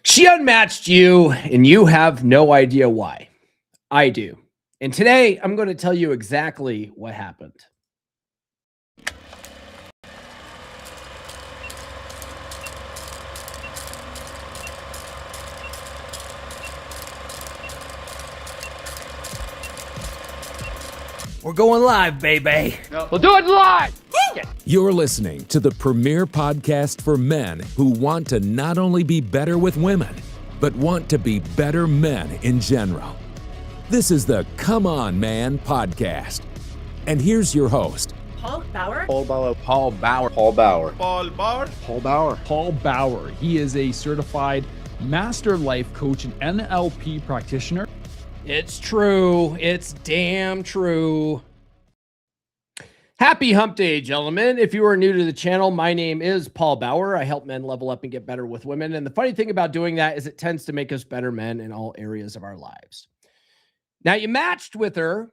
She unmatched you, and you have no idea why. I do. And today, I'm going to tell you exactly what happened. We're going live, baby. We'll do it live. You're listening to the premier podcast for men who want to not only be better with women, but want to be better men in general. This is the Come On Man podcast. And here's your host, Paul Bauer. Paul Bauer. Paul Bauer. Paul Bauer. Paul Bauer. Paul Bauer. Paul Bauer. He is a certified master life coach and NLP practitioner. It's true. It's damn true. Happy hump day, gentlemen. If you are new to the channel, my name is Paul Bauer. I help men level up and get better with women. And the funny thing about doing that is it tends to make us better men in all areas of our lives. Now, you matched with her,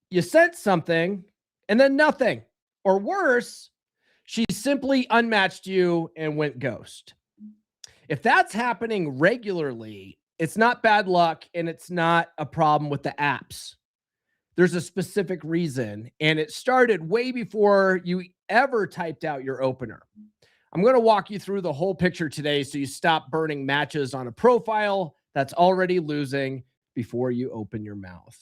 you sent something, and then nothing. Or worse, she simply unmatched you and went ghost. If that's happening regularly, it's not bad luck and it's not a problem with the apps. There's a specific reason, and it started way before you ever typed out your opener. I'm going to walk you through the whole picture today so you stop burning matches on a profile that's already losing before you open your mouth.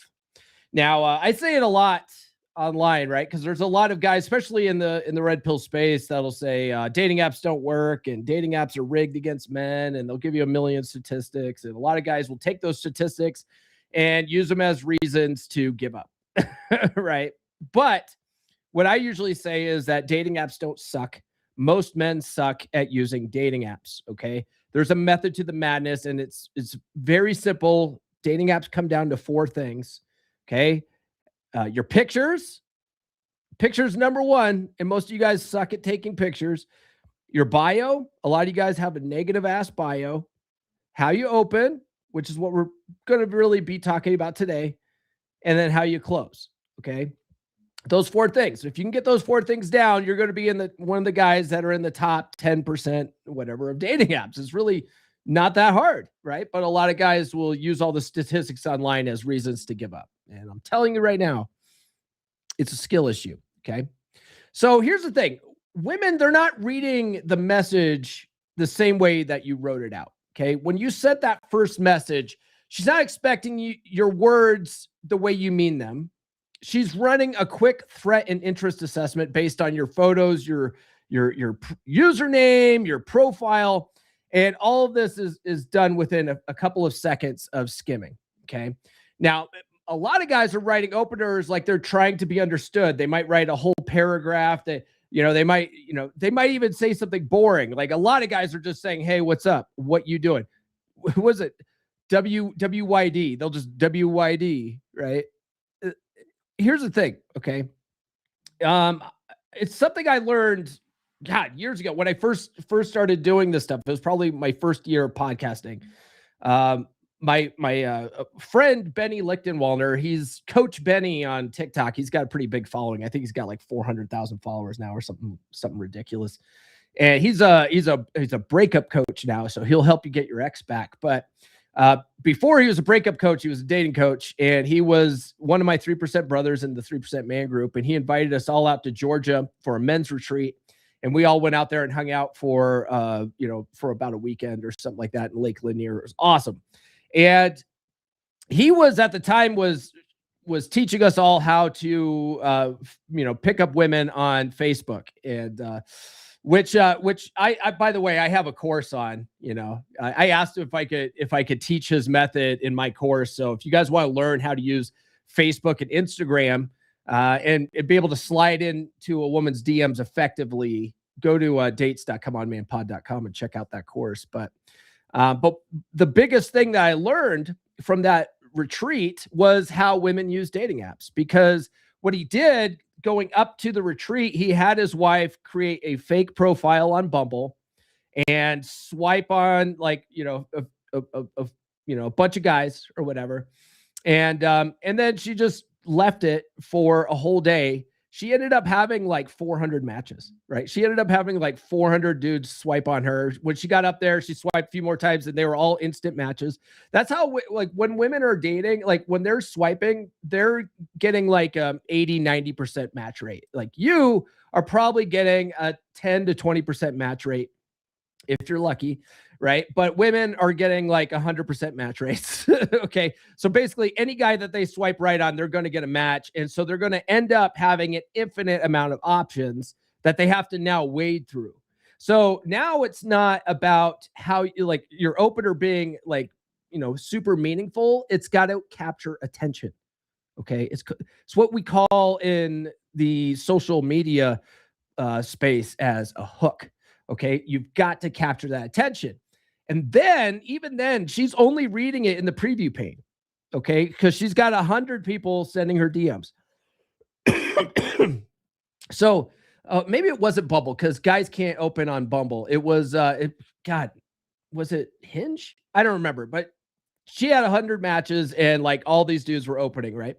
Now, I say it a lot online, right? Because there's a lot of guys, especially in the red pill space, that'll say dating apps don't work and dating apps are rigged against men, and they'll give you a million statistics. And a lot of guys will take those statistics and use them as reasons to give up, right? But what I usually say is that dating apps don't suck. Most men suck at using dating apps, okay? There's a method to the madness, and it's very simple. Dating apps come down to four things, okay? Your pictures. Pictures, number one, and most of you guys suck at taking pictures. Your bio. A lot of you guys have a negative-ass bio. How you open, which is what we're going to really be talking about today, and then how you close, okay? Those four things. If you can get those four things down, you're going to be in one of the guys that are in the top 10%, whatever, of dating apps. It's really not that hard, right? But a lot of guys will use all the statistics online as reasons to give up. And I'm telling you right now, it's a skill issue, okay? So here's the thing. Women, they're not reading the message the same way that you wrote it out. Okay, when you sent that first message, she's not expecting your words the way you mean them. She's running a quick threat and interest assessment based on your photos, your username, your profile, and all of this is done within a couple of seconds of skimming. Okay, now a lot of guys are writing openers like they're trying to be understood. They might write a whole paragraph that. They might even say something boring. Like a lot of guys are just saying, "Hey, what's up? What you doing?" Was it WYD? They'll just WYD, right? Here's the thing, okay? It's something I learned, years ago when I first started doing this stuff. It was probably my first year of podcasting. My friend Benny Lichtenwalner, he's Coach Benny on TikTok. He's got a pretty big following. I think he's got like 400,000 followers now or something ridiculous. And he's a breakup coach now, so he'll help you get your ex back. But before he was a breakup coach, he was a dating coach, and he was one of my 3% brothers in the 3% man group. And he invited us all out to Georgia for a men's retreat. And we all went out there and hung out for about a weekend or something like that in Lake Lanier. It was awesome. And he was at the time was teaching us all how to, pick up women on Facebook, and which I by the way, I have a course on. I asked him if I could teach his method in my course. So if you guys want to learn how to use Facebook and Instagram and be able to slide into a woman's DMs effectively, go to dates.comeonmanpod.com and check out that course. But the biggest thing that I learned from that retreat was how women use dating apps, because what he did going up to the retreat, he had his wife create a fake profile on Bumble and swipe on a bunch of guys or whatever. And then she just left it for a whole day. she ended up having like 400 matches, right? She ended up having like 400 dudes swipe on her. When she got up there, she swiped a few more times and they were all instant matches. That's how, like, when women are dating, like when they're swiping, they're getting like 80, 90% match rate. Like you are probably getting a 10 to 20% match rate if you're lucky, right? But women are getting like 100% match rates. Okay. So basically any guy that they swipe right on, they're going to get a match. And so they're going to end up having an infinite amount of options that they have to now wade through. So now it's not about how you like your opener being like, super meaningful. It's got to capture attention. Okay. It's what we call in the social media space as a hook. Okay. You've got to capture that attention. And then, even then, she's only reading it in the preview pane. Okay. Because she's got 100 people sending her DMs. So maybe it wasn't Bumble because guys can't open on Bumble. It was, was it Hinge? I don't remember, but she had 100 matches and like all these dudes were opening, right?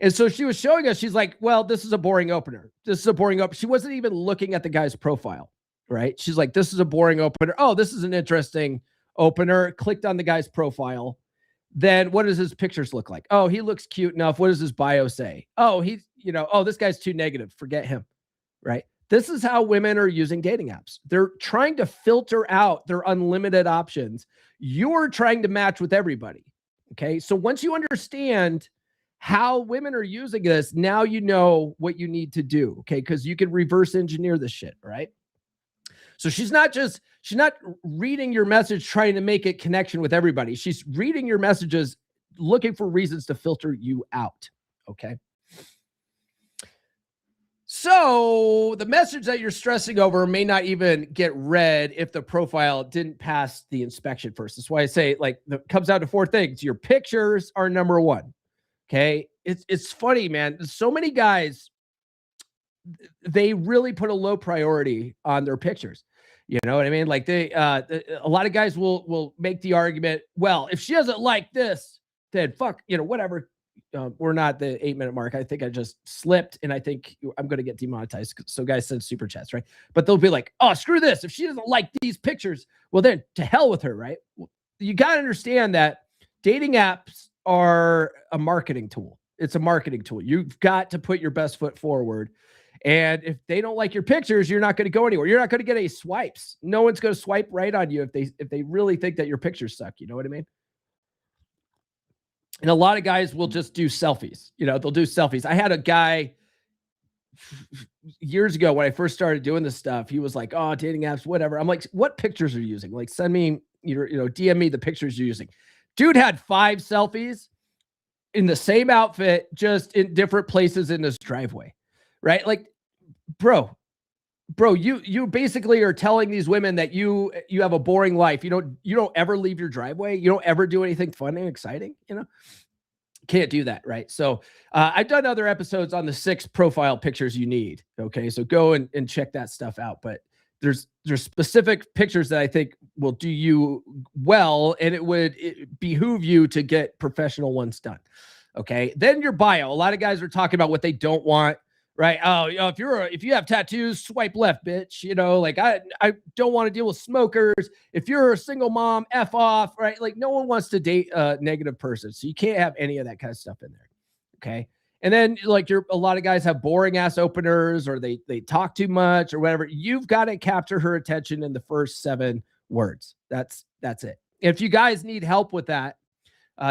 And so she was showing us, she's like, well, this is a boring opener. This is a boring opener. She wasn't even looking at the guy's profile, right? She's like, this is a boring opener. Oh, this is an interesting opener. Clicked on the guy's profile. Then what does his pictures look like? Oh, he looks cute enough. What does his bio say? Oh, he's, oh, this guy's too negative. Forget him, right? This is how women are using dating apps. They're trying to filter out their unlimited options. You're trying to match with everybody. Okay. So once you understand how women are using this, now you know what you need to do. Okay. Because you can reverse engineer this shit, right? So she's not reading your message trying to make it connection with everybody. She's reading your messages, looking for reasons to filter you out. Okay. So the message that you're stressing over may not even get read if the profile didn't pass the inspection first. That's why I say, like, it comes down to 4 things. Your pictures are number 1. Okay. It's funny, man. So many guys, they really put a low priority on their pictures. You know what I mean? Like a lot of guys will make the argument, well, if she doesn't like this, then fuck, whatever. We're not the 8-minute mark. I think I just slipped and I think I'm going to get demonetized. So guys send super chats, right? But they'll be like, oh, screw this. If she doesn't like these pictures, well, then to hell with her, right? You got to understand that dating apps are a marketing tool. It's a marketing tool. You've got to put your best foot forward. And if they don't like your pictures, you're not going to go anywhere. You're not going to get any swipes. No one's going to swipe right on you if they really think that your pictures suck. You know what I mean? And a lot of guys will just do selfies. They'll do selfies. I had a guy years ago when I first started doing this stuff. He was like, oh, dating apps, whatever. I'm like, what pictures are you using? Like, send me, DM me the pictures you're using. Dude had 5 selfies in the same outfit, just in different places in his driveway, right? Like, bro, you basically are telling these women that you have a boring life. You don't ever leave your driveway. You don't ever do anything fun and exciting. Can't do that, right? So I've done other episodes on the 6 profile pictures you need. Okay, so go and check that stuff out. But there's specific pictures that I think will do you well, and it behoove you to get professional ones done. Okay, then your bio. A lot of guys are talking about what they don't want. Right. Oh, if you have tattoos, swipe left, bitch. Like I don't want to deal with smokers. If you're a single mom, F off. Right. Like no one wants to date a negative person. So you can't have any of that kind of stuff in there. Okay. And then like a lot of guys have boring ass openers or they talk too much or whatever. You've got to capture her attention in the first 7 words. That's it. If you guys need help with that,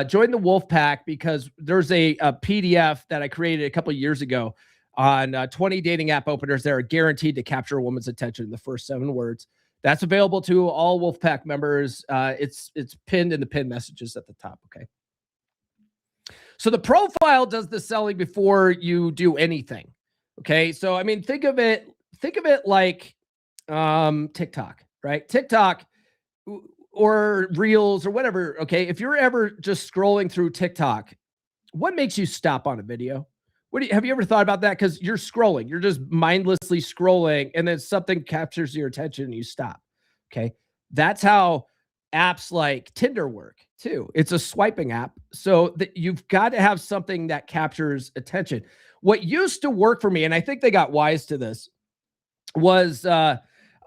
join the Wolf Pack because there's a PDF that I created a couple of years ago on 20 dating app openers that are guaranteed to capture a woman's attention in the first 7 words. That's available to all Wolfpack members. It's pinned in the pinned messages at the top. Okay. So the profile does the selling before you do anything. Okay. So, I mean, think of it like TikTok, right? TikTok or Reels or whatever. Okay. If you're ever just scrolling through TikTok, what makes you stop on a video? Have you ever thought about that? Because you're scrolling, you're just mindlessly scrolling, and then something captures your attention and you stop. Okay. That's how apps like Tinder work too. It's a swiping app. So that you've got to have something that captures attention. What used to work for me, and I think they got wise to this, was I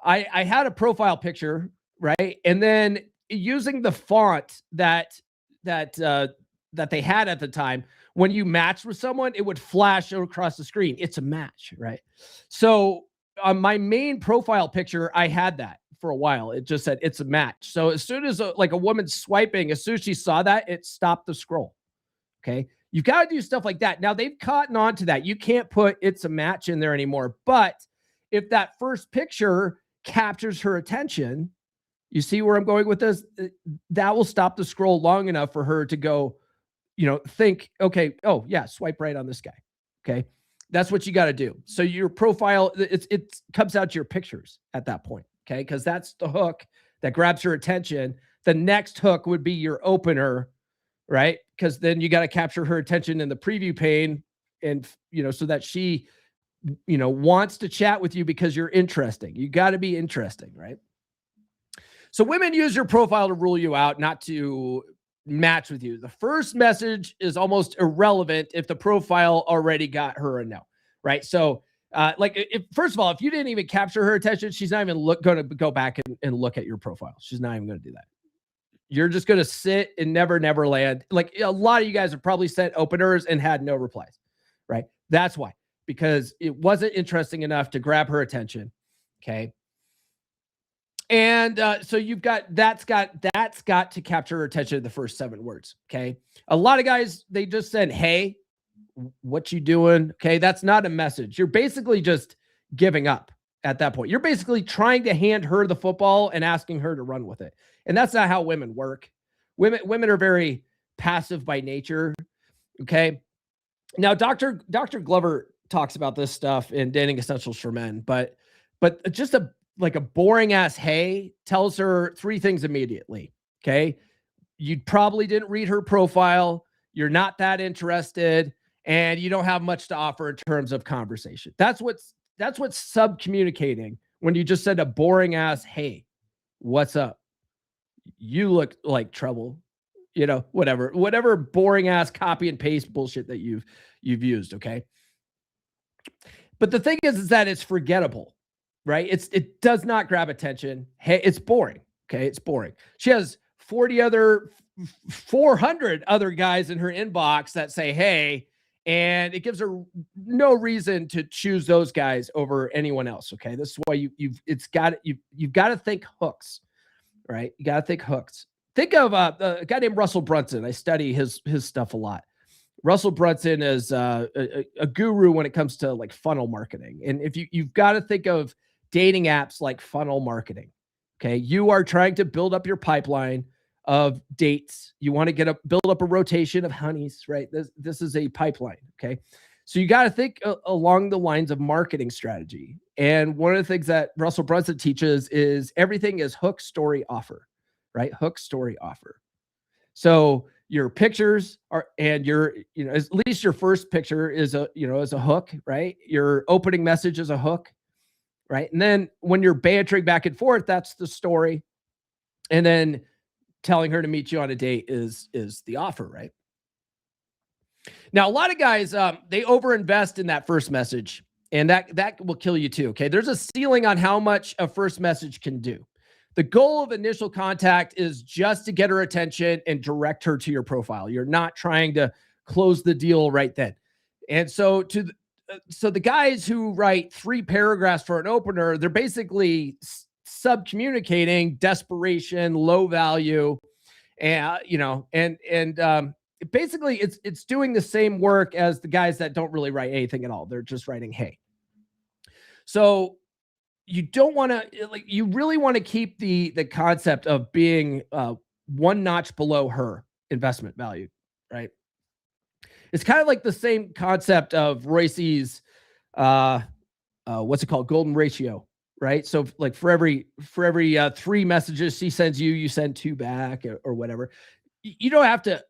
had a profile picture, right? And then using the font that they had at the time, when you matched with someone, it would flash across the screen. It's a match, right? So on my main profile picture, I had that for a while. It just said it's a match. So as soon as like a woman swiping, as soon as she saw that, it stopped the scroll. Okay. You've got to do stuff like that. Now they've caught on to that. You can't put it's a match in there anymore. But if that first picture captures her attention, you see where I'm going with this? That will stop the scroll long enough for her to go, think, okay, oh yeah, swipe right on this guy. Okay. That's what you got to do. So your profile, it comes out to your pictures at that point. Okay. Because that's the hook that grabs her attention. The next hook would be your opener, right? Because then you got to capture her attention in the preview pane, and so that she wants to chat with you because you're interesting. You got to be interesting, right? So women use your profile to rule you out, not to match with you. The first message is almost irrelevant if the profile already got her a no, right? So first of all, if you didn't even capture her attention, she's not even going to go back and look at your profile. She's not even going to do that. You're just going to sit in never land. Like a lot of you guys have probably sent openers and had no replies, right? That's why, because it wasn't interesting enough to grab her attention. Okay. And so you've got, that's got to capture her attention in the first 7 words. Okay. A lot of guys, they just said, hey, what you doing? Okay. That's not a message. You're basically just giving up at that point. You're basically trying to hand her the football and asking her to run with it. And that's not how women work. Women are very passive by nature. Okay. Now, Dr. Glover talks about this stuff in Dating Essentials for Men, but just a boring ass hey tells her 3 things immediately. Okay. You probably didn't read her profile. You're not that interested, and you don't have much to offer in terms of conversation. That's what's sub-communicating when you just said a boring ass, hey, what's up? You look like trouble, whatever boring ass copy and paste bullshit that you've used. Okay. But the thing is that it's forgettable, right? It does not grab attention. Hey, it's boring. Okay. It's boring. She has 400 other guys in her inbox that say, hey, and it gives her no reason to choose those guys over anyone else. Okay. This is why you've got to think hooks, right? You got to think hooks. Think of a guy named Russell Brunson. I study his stuff a lot. Russell Brunson is a guru when it comes to like funnel marketing. And if you've got to think of dating apps like funnel marketing. Okay. You are trying to build up your pipeline of dates. You want to build up a rotation of honeys, right? This is a pipeline. Okay. So you got to think along the lines of marketing strategy. And one of the things that Russell Brunson teaches is everything is hook, story, offer, right? Hook, story, offer. So your pictures are, and your, at least your first picture is a hook, right? Your opening message is a hook, right? And then when you're bantering back and forth, that's the story. And then telling her to meet you on a date is the offer, right? Now, a lot of guys, they overinvest in that first message, and that will kill you too. Okay. There's a ceiling on how much a first message can do. The goal of initial contact is just to get her attention and direct her to your profile. You're not trying to close the deal right then. And so the guys who write 3 paragraphs for an opener, they're basically sub-communicating desperation, low value, and basically it's doing the same work as the guys that don't really write anything at all. They're just writing hey. So you don't want to, you really want to keep the concept of being 1 notch below her investment value, right? It's kind of like the same concept of Royce's what's it called? Golden ratio, right? So like for every 3 messages she sends you, you send 2 back or whatever. You don't have to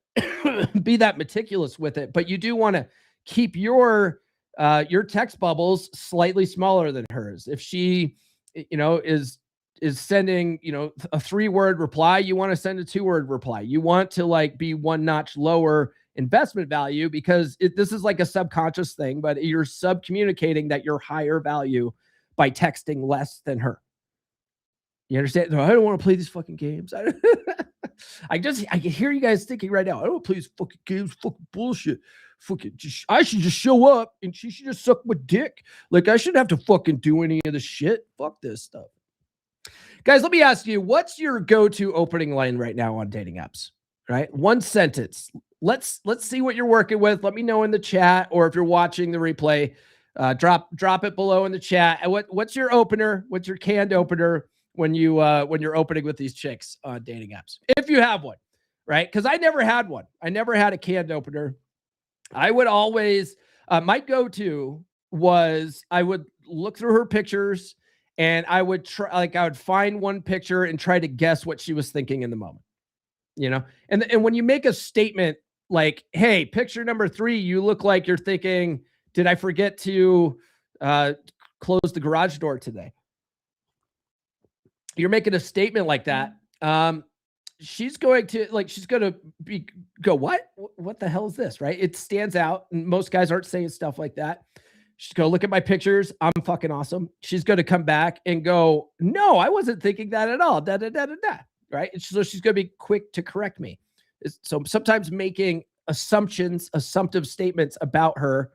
be that meticulous with it, but you do want to keep your text bubbles slightly smaller than hers. If she, is is sending, you know, a 3-word reply, you want to send a 2-word reply. You want to like be one notch lower investment value because this is like a subconscious thing, but you're sub-communicating that you're higher value by texting less than her. You understand? No, I don't want to play these fucking games. I can hear you guys thinking right now, I don't want to play these fucking games, fucking bullshit. I should just show up and she should just suck my dick. Like I shouldn't have to fucking do any of this shit. Fuck this stuff. Guys, let me ask you, what's your go-to opening line right now on dating apps? Right? One sentence. Let's see what you're working with. Let me know in the chat, or if you're watching the replay, drop it below in the chat. And what's your opener? What's your canned opener when you're opening with these chicks on dating apps? If you have one, right? Because I never had one. I never had a canned opener. I would always my go-to was I would look through her pictures and I would try, like I would find one picture and try to guess what she was thinking in the moment, you know? And when you make a statement like, hey, picture number 3, you look like you're thinking, did I forget to close the garage door today? You're making a statement like that. She's going to go, what the hell is this? Right. It stands out. And most guys aren't saying stuff like that. She's going to look at my pictures. I'm fucking awesome. She's going to come back and go, no, I wasn't thinking that at all. Right. And so she's going to be quick to correct me. So sometimes making assumptive statements about her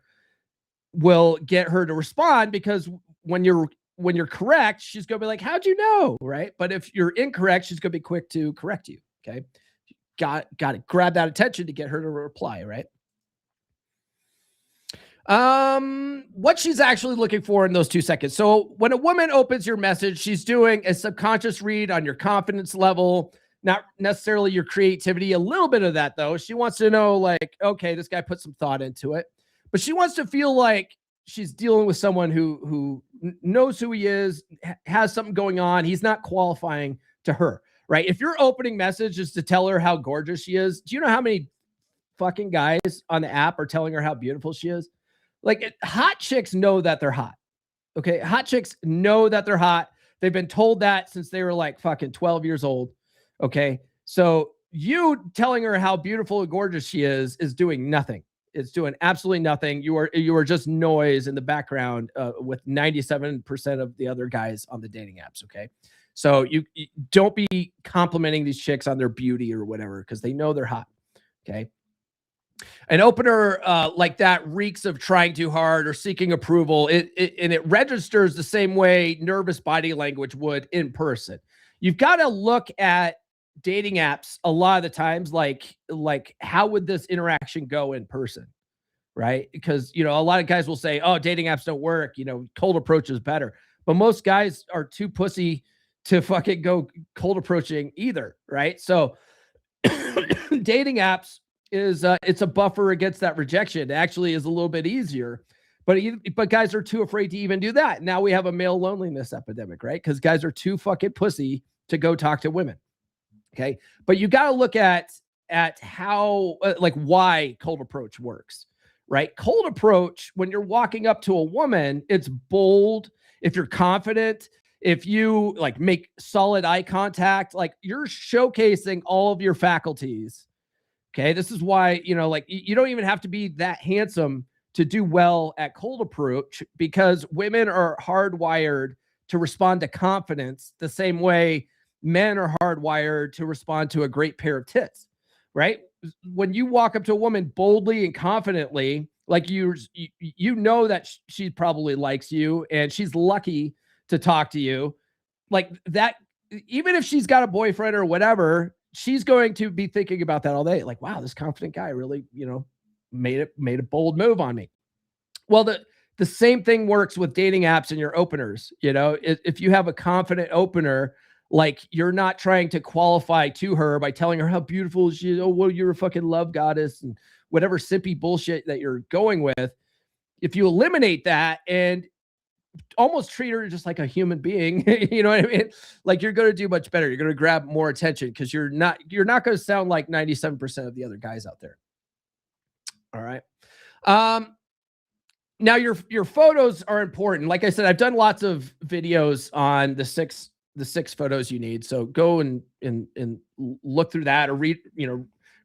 will get her to respond, because when you're correct, she's going to be like, how'd you know? Right. But if you're incorrect, she's going to be quick to correct you. Okay. Got to grab that attention to get her to reply. Right. What she's actually looking for in those 2 seconds. So when a woman opens your message, she's doing a subconscious read on your confidence level, not necessarily your creativity. A little bit of that though. She wants to know like, okay, this guy put some thought into it, but she wants to feel like she's dealing with someone who knows who he is, has something going on. He's not qualifying to her, right? If your opening message is to tell her how gorgeous she is, do you know how many fucking guys on the app are telling her how beautiful she is? Like, hot chicks know that they're hot. Okay. Hot chicks know that they're hot. They've been told that since they were like fucking 12 years old. Okay. So you telling her how beautiful and gorgeous she is doing nothing. It's doing absolutely nothing. You are just noise in the background with 97% of the other guys on the dating apps. Okay. So you don't be complimenting these chicks on their beauty or whatever, because they know they're hot. Okay. An opener like that reeks of trying too hard or seeking approval. It registers the same way nervous body language would in person. You've got to look at dating apps a lot of the times like how would this interaction go in person, right? Because, you know, a lot of guys will say, oh, dating apps don't work, you know, cold approach is better. But most guys are too pussy to fucking go cold approaching either, right? So dating apps is it's a buffer against that rejection. It actually is a little bit easier, but guys are too afraid to even do that. Now we have a male loneliness epidemic, right? Because guys are too fucking pussy to go talk to women. Okay, but you got to look at how like why cold approach works, right? Cold approach, when you're walking up to a woman, it's bold. If you're confident, if you like make solid eye contact, like you're showcasing all of your faculties. Okay. This is why, you know, like you don't even have to be that handsome to do well at cold approach, because women are hardwired to respond to confidence the same way men are hardwired to respond to a great pair of tits, right? When you walk up to a woman boldly and confidently, like you know that she probably likes you and she's lucky to talk to you like that. Even if she's got a boyfriend or whatever, she's going to be thinking about that all day. Like, wow, this confident guy really, you know, made a bold move on me. Well, the same thing works with dating apps and your openers. You know, if you have a confident opener, like you're not trying to qualify to her by telling her how beautiful she is. Oh, well, you're a fucking love goddess and whatever simpy bullshit that you're going with. If you eliminate that and almost treat her just like a human being, you know what I mean? Like you're going to do much better. You're going to grab more attention because you're not going to sound like 97% of the other guys out there. All right. Now your photos are important. Like I said, I've done lots of videos on the 6 the 6 photos you need. So go and look through that, or read,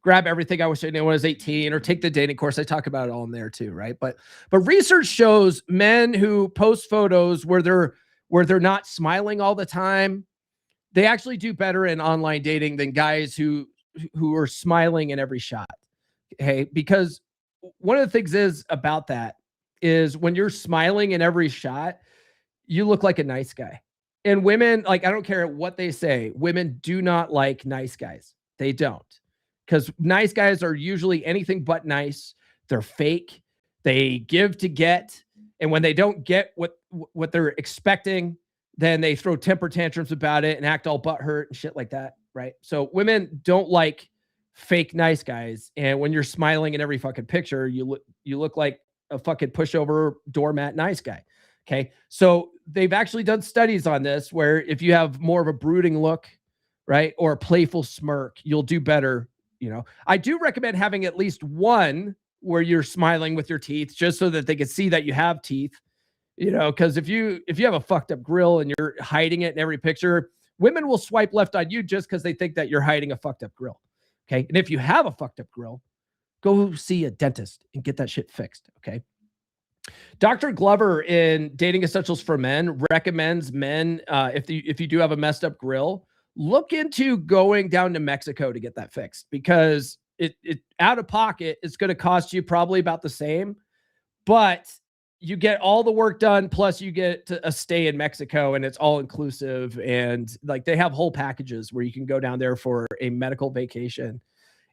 grab everything I wish I knew when I was 18, or take the dating course. I talk about it all in there too, right? But research shows men who post photos where they're not smiling all the time, they actually do better in online dating than guys who are smiling in every shot. Okay, because one of the things is about that is when you're smiling in every shot, you look like a nice guy. And women, like, I don't care what they say, women do not like nice guys. They don't. Because nice guys are usually anything but nice. They're fake. They give to get. And when they don't get what they're expecting, then they throw temper tantrums about it and act all butthurt and shit like that, right? So women don't like fake nice guys. And when you're smiling in every fucking picture, you look like a fucking pushover doormat nice guy. Okay. So they've actually done studies on this where if you have more of a brooding look, right, or a playful smirk, you'll do better. I do recommend having at least one where you're smiling with your teeth, just so that they can see that you have teeth, because if you have a fucked up grill and you're hiding it in every picture, women will swipe left on you just because they think that you're hiding a fucked up grill. Okay. And if you have a fucked up grill, go see a dentist and get that shit fixed. Okay. Dr. Glover in Dating Essentials for Men recommends men, if you do have a messed up grill, look into going down to Mexico to get that fixed, because it out of pocket, it's going to cost you probably about the same, but you get all the work done. Plus you get a stay in Mexico, and it's all inclusive. And like, they have whole packages where you can go down there for a medical vacation,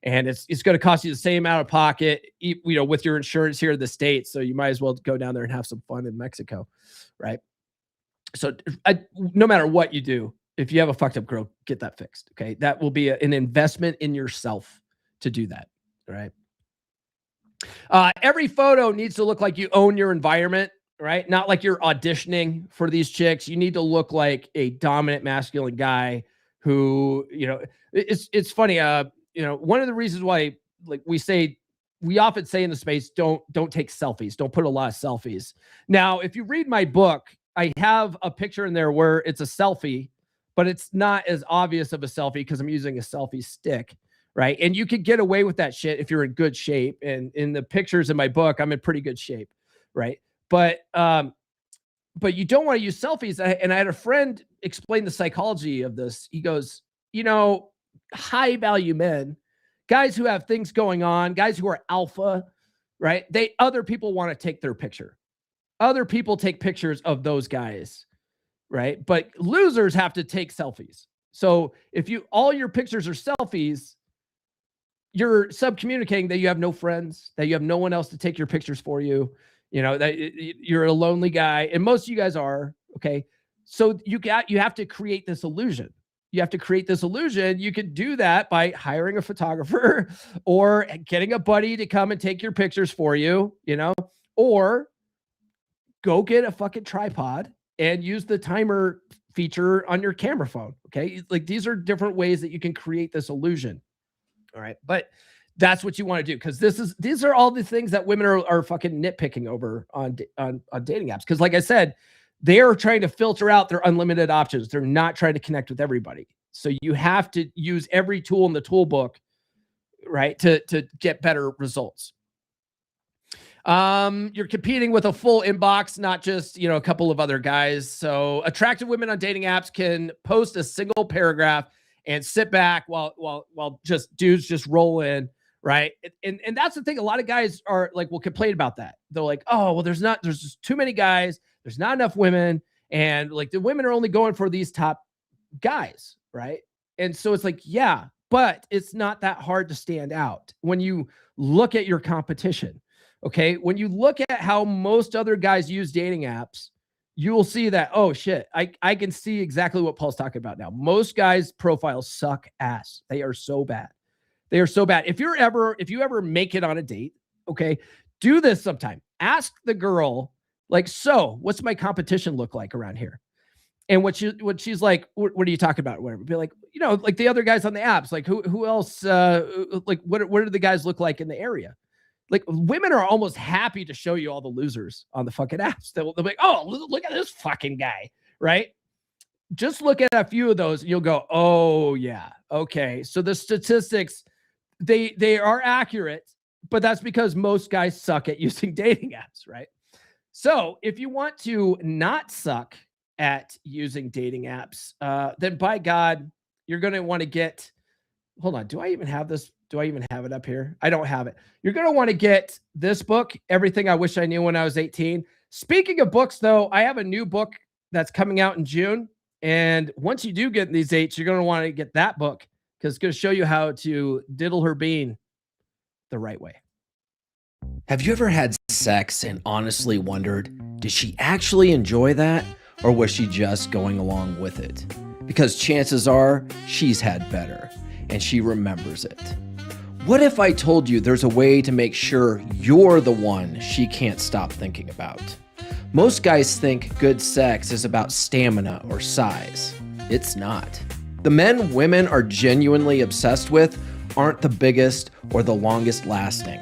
and it's going to cost you the same amount of pocket, with your insurance here in the States. So you might as well go down there and have some fun in Mexico. Right. So no matter what you do, if you have a fucked up grill, get that fixed. Okay. That will be an investment in yourself to do that. Right. Every photo needs to look like you own your environment, right? Not like you're auditioning for these chicks. You need to look like a dominant masculine guy who, it's funny. One of the reasons why, like, we often say in the space, don't take selfies. Don't put a lot of selfies. Now, if you read my book, I have a picture in there where it's a selfie, but it's not as obvious of a selfie because I'm using a selfie stick. Right. And you could get away with that shit if you're in good shape. And in the pictures in my book, I'm in pretty good shape. Right. But you don't want to use selfies. And I had a friend explain the psychology of this. He goes, high value men, guys who have things going on, guys who are alpha, right? Other people want to take their picture. Other people take pictures of those guys. Right. But losers have to take selfies. So if all your pictures are selfies, you're subcommunicating that you have no friends, that you have no one else to take your pictures for you, that you're a lonely guy. And most of you guys are. Okay. So you have to create this illusion. You have to create this illusion. You could do that by hiring a photographer or getting a buddy to come and take your pictures for you, or go get a fucking tripod and use the timer feature on your camera phone. Okay. Like, these are different ways that you can create this illusion. All right. But that's what you want to do, because these are all the things that women are fucking nitpicking over on dating apps. Because like I said, they are trying to filter out their unlimited options. They're not trying to connect with everybody. So you have to use every tool in the toolbook, right, to get better results. You're competing with a full inbox, not just, a couple of other guys. So attractive women on dating apps can post a single paragraph and sit back while just dudes just roll in, right? And that's the thing. A lot of guys are like, will complain about that. They're like, oh, well, there's just too many guys. There's not enough women. And like, the women are only going for these top guys, right? And so it's like, yeah, but it's not that hard to stand out when you look at your competition. Okay. When you look at how most other guys use dating apps, you will see that, oh shit, I can see exactly what Paul's talking about now. Most guys' profiles suck ass. They are so bad. They are so bad. If you ever make it on a date, okay, do this sometime. Ask the girl, like, so what's my competition look like around here? And what she's like, what are you talking about? Whatever. Be like, like the other guys on the apps, like who else, like what do the guys look like in the area? Like, women are almost happy to show you all the losers on the fucking apps. They'll be like, oh, look at this fucking guy, right? just look at a few of those and you'll go, oh yeah, okay. So the statistics, they are accurate, but that's because most guys suck at using dating apps, right? So if you want to not suck at using dating apps, then by God, you're going to want to get, hold on. Do I even have this? Do I even have it up here? I don't have it. You're going to want to get this book, Everything I Wish I Knew When I Was 18. Speaking of books, though, I have a new book that's coming out in June. And once you do get these 8s, you're going to want to get that book because it's going to show you how to diddle her bean the right way. Have you ever had sex and honestly wondered, did she actually enjoy that? Or was she just going along with it? Because chances are she's had better and she remembers it. What if I told you there's a way to make sure you're the one she can't stop thinking about? Most guys think good sex is about stamina or size. It's not. The men women are genuinely obsessed with aren't the biggest or the longest lasting.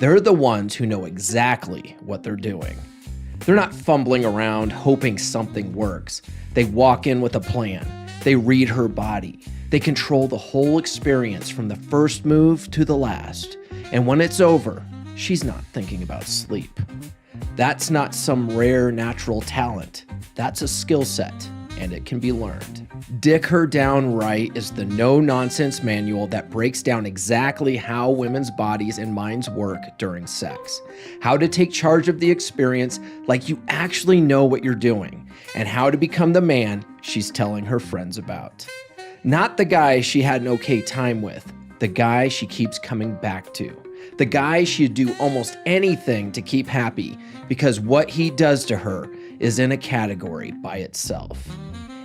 They're the ones who know exactly what they're doing. They're not fumbling around hoping something works. They walk in with a plan. They read her body. They control the whole experience from the first move to the last. And when it's over, she's not thinking about sleep. That's not some rare natural talent. That's a skill set, and it can be learned. Dick Her Down Right is the no-nonsense manual that breaks down exactly how women's bodies and minds work during sex, how to take charge of the experience like you actually know what you're doing, and how to become the man she's telling her friends about. Not the guy she had an okay time with, the guy she keeps coming back to. The guy she'd do almost anything to keep happy because what he does to her is in a category by itself.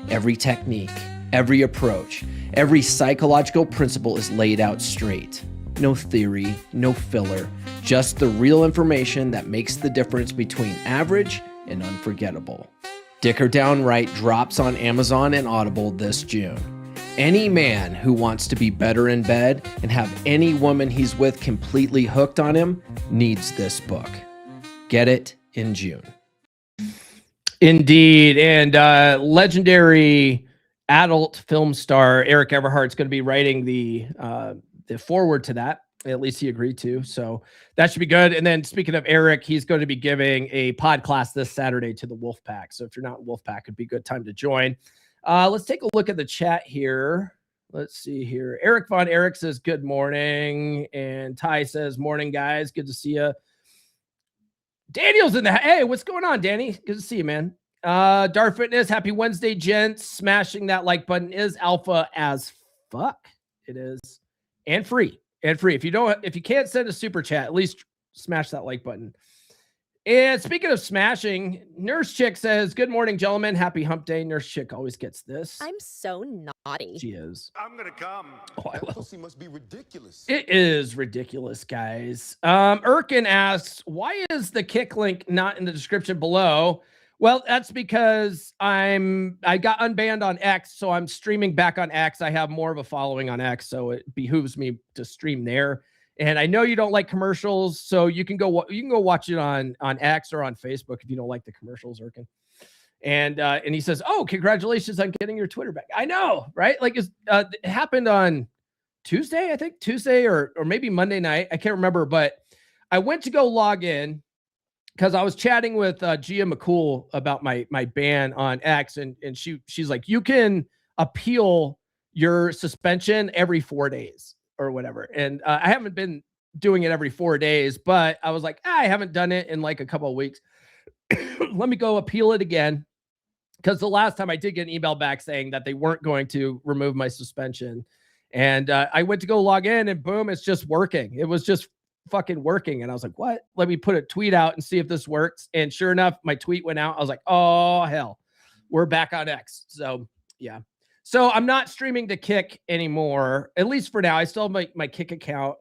Every technique, every approach, every psychological principle is laid out straight. No theory, no filler, just the real information that makes the difference between average and unforgettable. Dick Her Down Right drops on Amazon and Audible this June. Any man who wants to be better in bed and have any woman he's with completely hooked on him needs this book. Get it in June. Indeed. And legendary adult film star Eric Everhart's going to be writing the foreword to that. At least he agreed to. So that should be good. And then speaking of Eric, he's going to be giving a pod class this Saturday to the Wolfpack. So if you're not in Wolfpack, it'd be a good time to join. Let's take a look at the chat here. Let's see here. Eric Von Erich says, good morning. And Ty says, morning, guys. Good to see you. Daniel's in the, hey, what's going on, Danny? Good to see you, man. Dar Fitness, happy Wednesday, gents. Smashing that like button is alpha as fuck. It is. And free. And free. If you can't send a super chat, at least smash that like button. And speaking of smashing, Nurse Chick says, good morning, gentlemen. Happy hump day. Nurse Chick always gets this. I'm so naughty. She is. I'm gonna come. Oh, I will. Pussy must be ridiculous. It is ridiculous, guys. Erkin asks, why is the kick link not in the description below? Well, that's because I got unbanned on X, so I'm streaming back on X. I have more of a following on X, so it behooves me to stream there. And I know you don't like commercials, so you can go watch it on X or on Facebook if you don't like the commercials, Erkin. And he says, "Oh, congratulations on getting your Twitter back." I know, right? Like it happened on Tuesday, I think Tuesday or maybe Monday night. I can't remember, but I went to go log in because I was chatting with Gia McCool about my ban on X, and she's like, "You can appeal your suspension every 4 days." Or whatever. And I haven't been doing it every 4 days, but I was like, I haven't done it in like a couple of weeks. Let me go appeal it again. Because the last time I did get an email back saying that they weren't going to remove my suspension. And I went to go log in and boom, it's just working. It was just fucking working. And I was like, what? Let me put a tweet out and see if this works. And sure enough, my tweet went out. I was like, oh, hell, we're back on X. So yeah. So I'm not streaming to Kick anymore, at least for now. I still have my Kick account,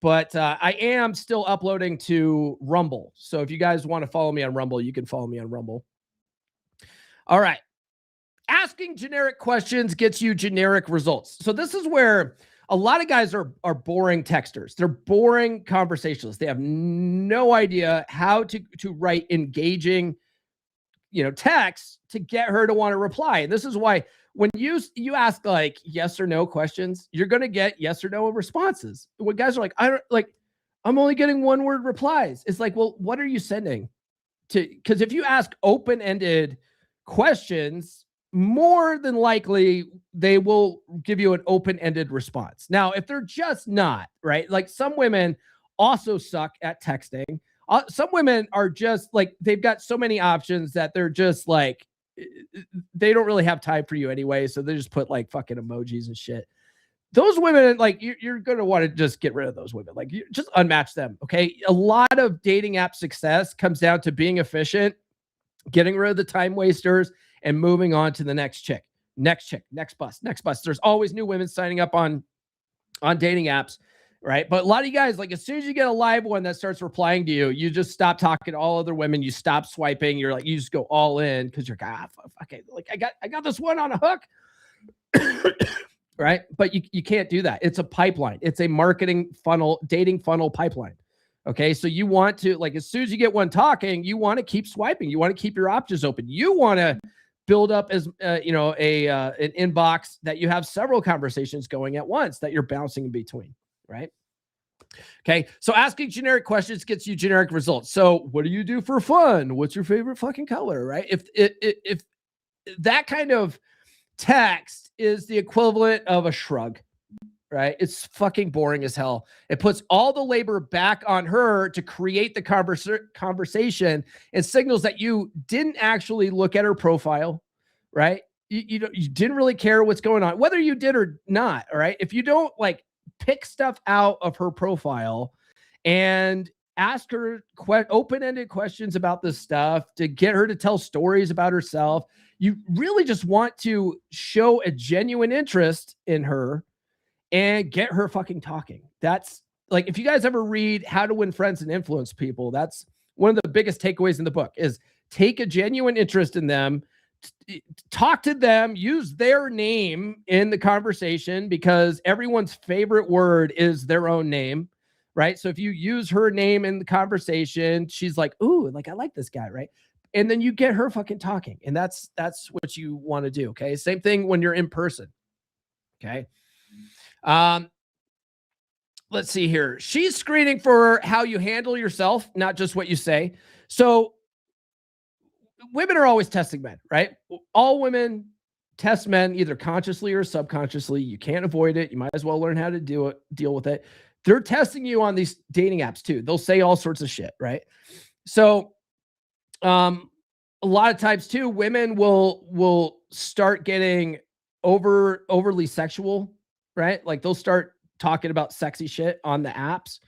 but I am still uploading to Rumble. So if you guys want to follow me on Rumble, you can follow me on Rumble. All right. Asking generic questions gets you generic results. So this is where a lot of guys are boring texters. They're boring conversationalists. They have no idea how to write engaging text to get her to want to reply. And this is why when you ask like yes or no questions, you're going to get yes or no responses. When guys are like, I'm only getting one word replies. It's like, well, what are you sending because if you ask open-ended questions, more than likely they will give you an open-ended response. Now, if they're just not, right? Like some women also suck at texting. Some women are just like, they've got so many options that they're just like, they don't really have time for you anyway. So they just put like fucking emojis and shit. Those women, like you're going to want to just get rid of those women. Like you just unmatch them. Okay. A lot of dating app success comes down to being efficient, getting rid of the time wasters, and moving on to the next chick, next bus. There's always new women signing up on dating apps, right? But a lot of you guys, like as soon as you get a live one that starts replying to you, you just stop talking to all other women. You stop swiping. You're like, you just go all in because you're okay. Like I got this one on a hook, right? But you can't do that. It's a pipeline. It's a marketing funnel, dating funnel pipeline. Okay, so you want to, like, as soon as you get one talking, you want to keep swiping. You want to keep your options open. You want to build up as an inbox that you have several conversations going at once that you're bouncing in between, right? Okay, so asking generic questions gets you generic results. So what do you do for fun? What's your favorite fucking color, right? If that kind of text is the equivalent of a shrug, right? It's fucking boring as hell. It puts all the labor back on her to create the conversation and signals that you didn't actually look at her profile, right? You didn't really care what's going on, whether you did or not, all right? If you don't like pick stuff out of her profile and ask her open-ended questions about this stuff to get her to tell stories about herself, you really just want to show a genuine interest in her and get her fucking talking. That's like, if you guys ever read How to Win Friends and Influence People, that's one of the biggest takeaways in the book is take a genuine interest in them, talk to them, use their name in the conversation because everyone's favorite word is their own name, right? So if you use her name in the conversation, she's like, ooh, like I like this guy, right? And then you get her fucking talking. And that's what you want to do. Okay. Same thing when you're in person. Okay. Let's see here. She's screening for how you handle yourself, not just what you say. So women are always testing men, right? All women test men either consciously or subconsciously. You can't avoid it. You might as well learn how to deal with it. They're testing you on these dating apps too. They'll say all sorts of shit, right? So, a lot of times too, women will start getting overly sexual, right? Like they'll start talking about sexy shit on the apps.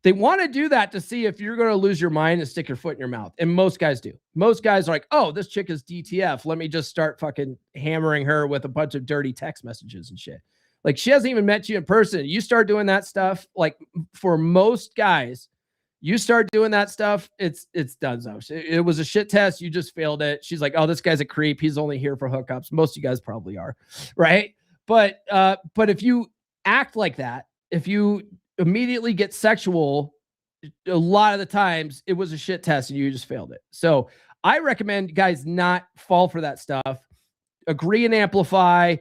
They want to do that to see if you're going to lose your mind and stick your foot in your mouth. And most guys do. Most guys are like, oh, this chick is DTF. Let me just start fucking hammering her with a bunch of dirty text messages and shit. Like she hasn't even met you in person. You start doing that stuff. Like for most guys, you start doing that stuff, it's done. It was a shit test. You just failed it. She's like, oh, this guy's a creep. He's only here for hookups. Most of you guys probably are, right? But if you act like that, if you immediately get sexual, a lot of the times it was a shit test and you just failed it. So I recommend guys not fall for that stuff. Agree and amplify,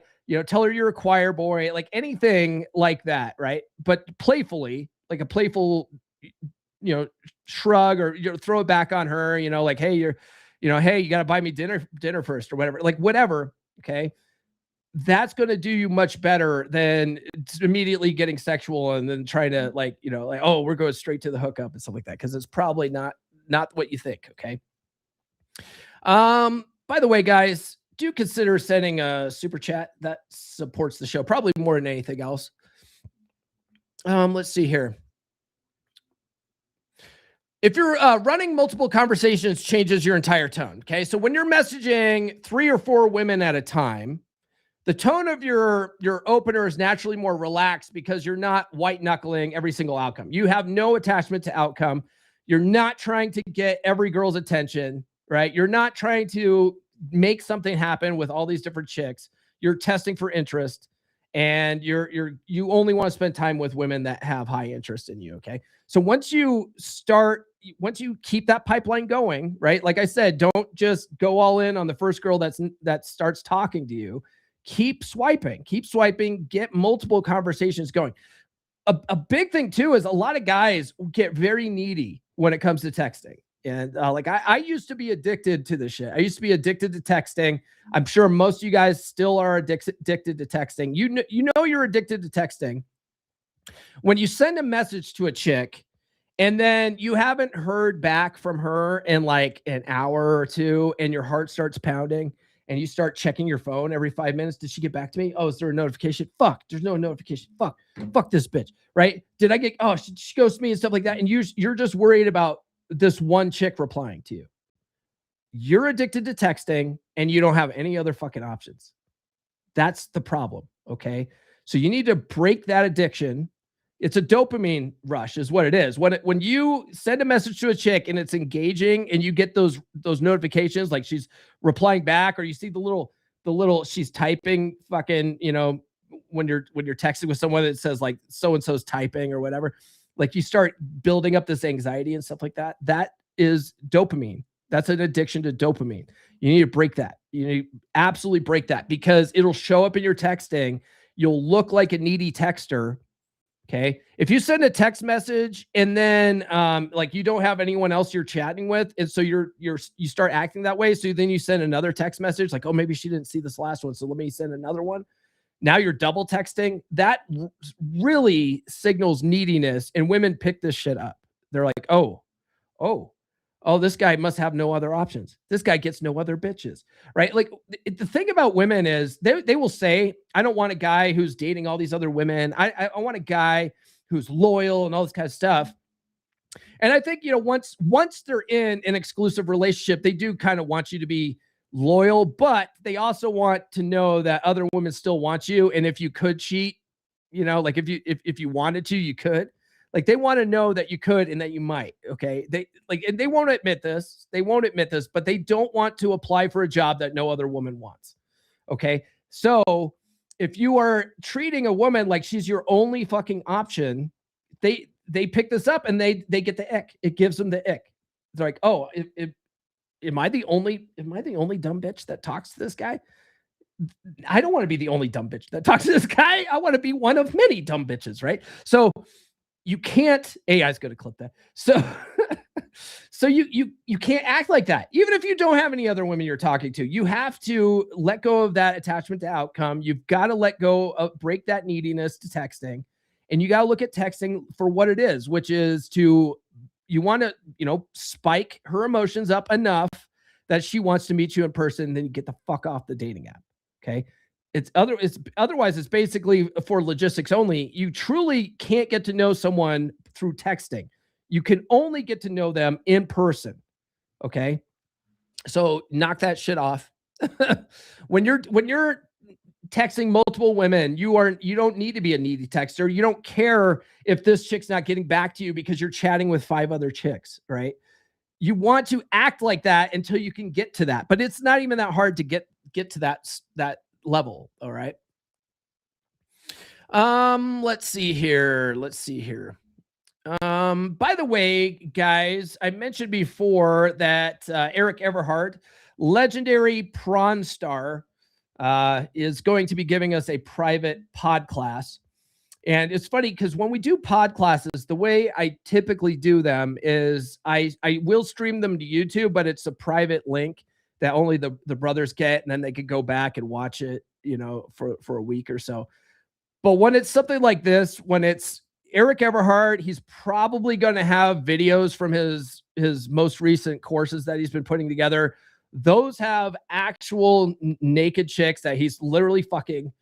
tell her you're a choir boy, like anything like that, right? But playfully, like a playful, shrug or throw it back on her, like, hey, hey, you got to buy me dinner first or whatever, like whatever. Okay. That's going to do you much better than immediately getting sexual and then trying to oh, we're going straight to the hookup and stuff like that. Cause it's probably not what you think. Okay. By the way, guys, do consider sending a super chat that supports the show, probably more than anything else. Let's see here. If you're running multiple conversations, changes your entire tone. Okay. So when you're messaging 3 or 4 women at a time, the tone of your opener is naturally more relaxed because you're not white knuckling every single outcome. You have no attachment to outcome. You're not trying to get every girl's attention, right? You're not trying to make something happen with all these different chicks. You're testing for interest. and you only want to spend time with women that have high interest in you. Okay. So once you keep that pipeline going, right? Like I said, don't just go all in on the first girl that starts talking to you. Keep swiping, get multiple conversations going. A big thing too is a lot of guys get very needy when it comes to texting. And like I used to be addicted to this shit. I used to be addicted to texting. I'm sure most of you guys still are addicted to texting. You know you're addicted to texting when you send a message to a chick and then you haven't heard back from her in like an hour or two, and your heart starts pounding, and you start checking your phone every 5 minutes. Did she get back to me? Oh, is there a notification? Fuck, there's no notification. Fuck this bitch, right? Did I get, oh, she ghosted me and stuff like that. And you're just worried about this one chick replying to you. You're addicted to texting and you don't have any other fucking options. That's the problem, okay? So you need to break that addiction. It's a dopamine rush is what it is. When you send a message to a chick and it's engaging and you get those notifications, like she's replying back, or you see the little she's typing fucking, you know, when you're texting with someone that says like so-and-so's typing or whatever, like you start building up this anxiety and stuff like that. That is dopamine. That's an addiction to dopamine. You need to break that. You need to absolutely break that, because it'll show up in your texting. You'll look like a needy texter. Okay. If you send a text message and then like you don't have anyone else you're chatting with, and so you start acting that way. So then you send another text message like, oh, maybe she didn't see this last one, so let me send another one. Now you're double texting. That really signals neediness, and women pick this shit up. They're like, oh, this guy must have no other options. This guy gets no other bitches, right? Like the thing about women is they will say, I don't want a guy who's dating all these other women. I want a guy who's loyal and all this kind of stuff. And I think, you know, once they're in an exclusive relationship, they do kind of want you to be loyal, but they also want to know that other women still want you. And if you could cheat, you know, like if you wanted to, you could. Like they want to know that you could and that you might. Okay. And they won't admit this. But they don't want to apply for a job that no other woman wants. Okay. So if you are treating a woman like she's your only fucking option, they pick this up and they get the ick. It gives them the ick. They're like, oh, am I the only dumb bitch that talks to this guy? I don't want to be the only dumb bitch that talks to this guy. I want to be one of many dumb bitches. Right. So you can't, AI's going to clip that. So you can't act like that. Even if you don't have any other women you're talking to, you have to let go of that attachment to outcome. You've got to let go of, break that neediness to texting. And you got to look at texting for what it is, which is you want to, you know, spike her emotions up enough that she wants to meet you in person, then you get the fuck off the dating app. Okay. Otherwise it's basically for logistics only. You truly can't get to know someone through texting. You can only get to know them in person. Okay. So knock that shit off. When you're texting multiple women, you don't need to be a needy texter. You don't care if this chick's not getting back to you because you're chatting with 5 other chicks, right? You want to act like that until you can get to that, but it's not even that hard to get to that level. All right. Let's see here. By the way, guys, I mentioned before that Eric Everhart, legendary prawn star, is going to be giving us a private pod class. And it's funny because when we do pod classes, the way I typically do them is I will stream them to YouTube, but it's a private link that only the brothers get, and then they could go back and watch it, you know, for a week or so. But when it's something like this, when it's Eric Everhart, he's probably going to have videos from his most recent courses that he's been putting together. Those have actual naked chicks that he's literally fucking.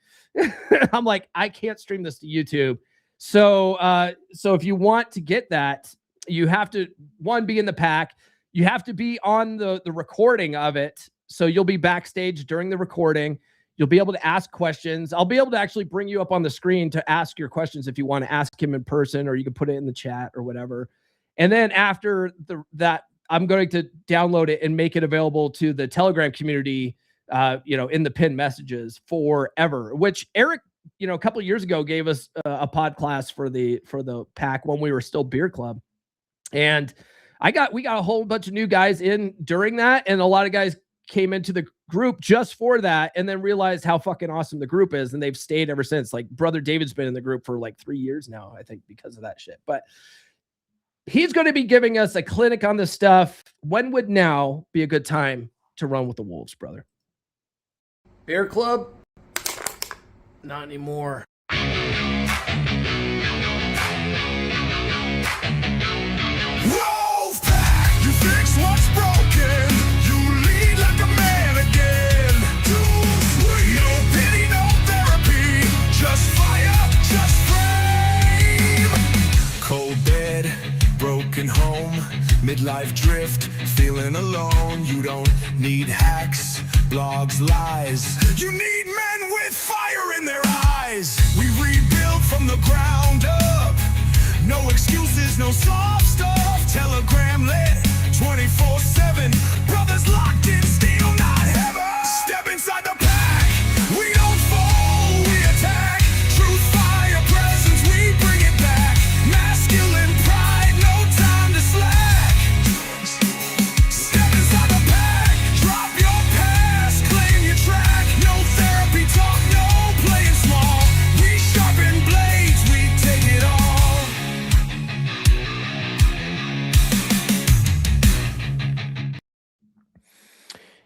I'm like, I can't stream this to YouTube. So if you want to get that, you have to, one, be in the pack. You have to be on the recording of it. So you'll be backstage during the recording. You'll be able to ask questions. I'll be able to actually bring you up on the screen to ask your questions if you want to ask him in person, or you can put it in the chat or whatever. And then after that, I'm going to download it and make it available to the Telegram community, in the pinned messages forever, which Eric a couple of years ago gave us a pod class for the pack when we were still Beer Club. And we got a whole bunch of new guys in during that. And a lot of guys came into the group just for that and then realized how fucking awesome the group is. And they've stayed ever since. Like Brother David's been in the group for like 3 years now, I think, because of that shit. But he's going to be giving us a clinic on this stuff. When would now be a good time to run with the wolves, brother? Beer Club? Not anymore. You fix what's broken. You lead like a man again. No pity, no therapy. Just fire, just frame. Cold bed, broken home, midlife drift, feeling alone. You don't need hacks, blogs, lies. You need men with fire in their eyes. We rebuild from the ground up. No excuses, no soft stuff. Telegram lit 24/7. Brothers locked in, steel, not heaven. Step inside the pack. We don't fall, we attack. Truth, fire, presence, we bring it back. Masculine pride, no time to slack. Step inside the pack. Drop your past, claim your track. No therapy talk, no playing small. We sharpen blades, we take it all.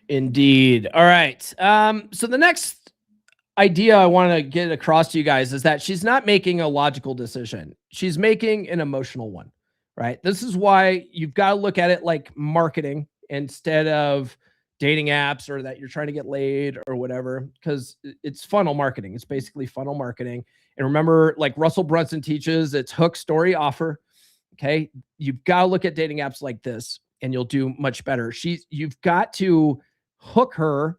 Indeed. All right. So the next idea I want to get across to you guys is that she's not making a logical decision. She's making an emotional one, right? This is why you've got to look at it like marketing instead of dating apps or that you're trying to get laid or whatever, because it's funnel marketing. It's basically funnel marketing. And remember, like Russell Brunson teaches, it's hook, story, offer. Okay. You've got to look at dating apps like this and you'll do much better. You've got to hook her,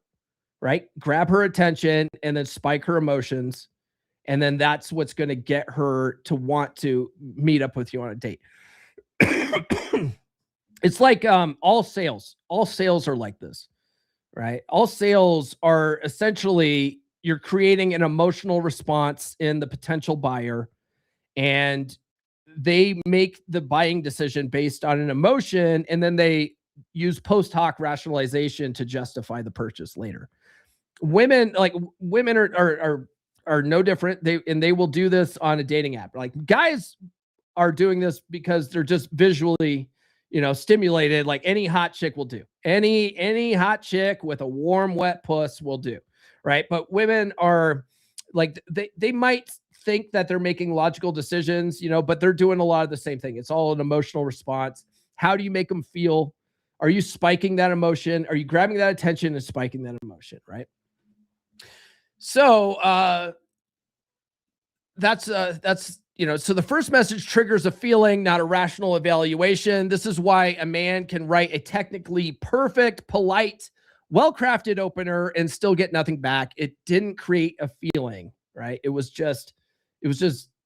right? Grab her attention and then spike her emotions. And then that's what's going to get her to want to meet up with you on a date. It's like all sales are like this, right? All sales are essentially you're creating an emotional response in the potential buyer, and they make the buying decision based on an emotion, and then they use post hoc rationalization to justify the purchase later. Women are no different. They will do this on a dating app. Like guys are doing this because they're just visually, stimulated. Like any hot chick will do. Any hot chick with a warm, wet puss will do, right? But women are like they might think that they're making logical decisions, but they're doing a lot of the same thing. It's all an emotional response. How do you make them feel? Are you spiking that emotion? Are you grabbing that attention and spiking that emotion, right? So that's so the first message triggers a feeling, not a rational evaluation. This is why a man can write a technically perfect, polite, well-crafted opener and still get nothing back. It didn't create a feeling, right? It was just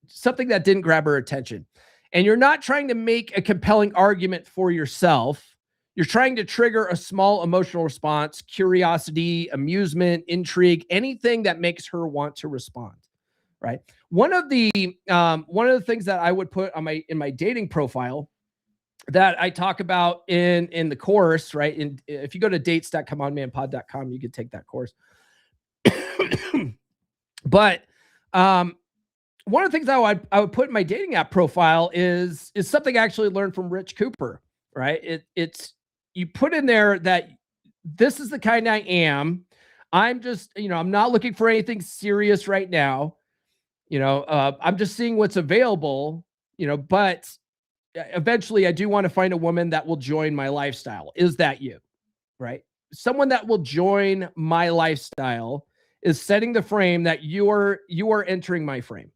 something that didn't grab her attention. And you're not trying to make a compelling argument for yourself. You're trying to trigger a small emotional response, curiosity, amusement, intrigue, anything that makes her want to respond, right? One of the things that I would put on in my dating profile that I talk about in the course, right? And if you go to dates.comeonmanpod.com, you could take that course. But one of the things I would put in my dating app profile is something I actually learned from Rich Cooper, right? It's you put in there that this is the kind I am. I'm just, I'm not looking for anything serious right now. I'm just seeing what's available, but eventually I do want to find a woman that will join my lifestyle. Is that you? Right? Someone that will join my lifestyle is setting the frame that you are entering my frame,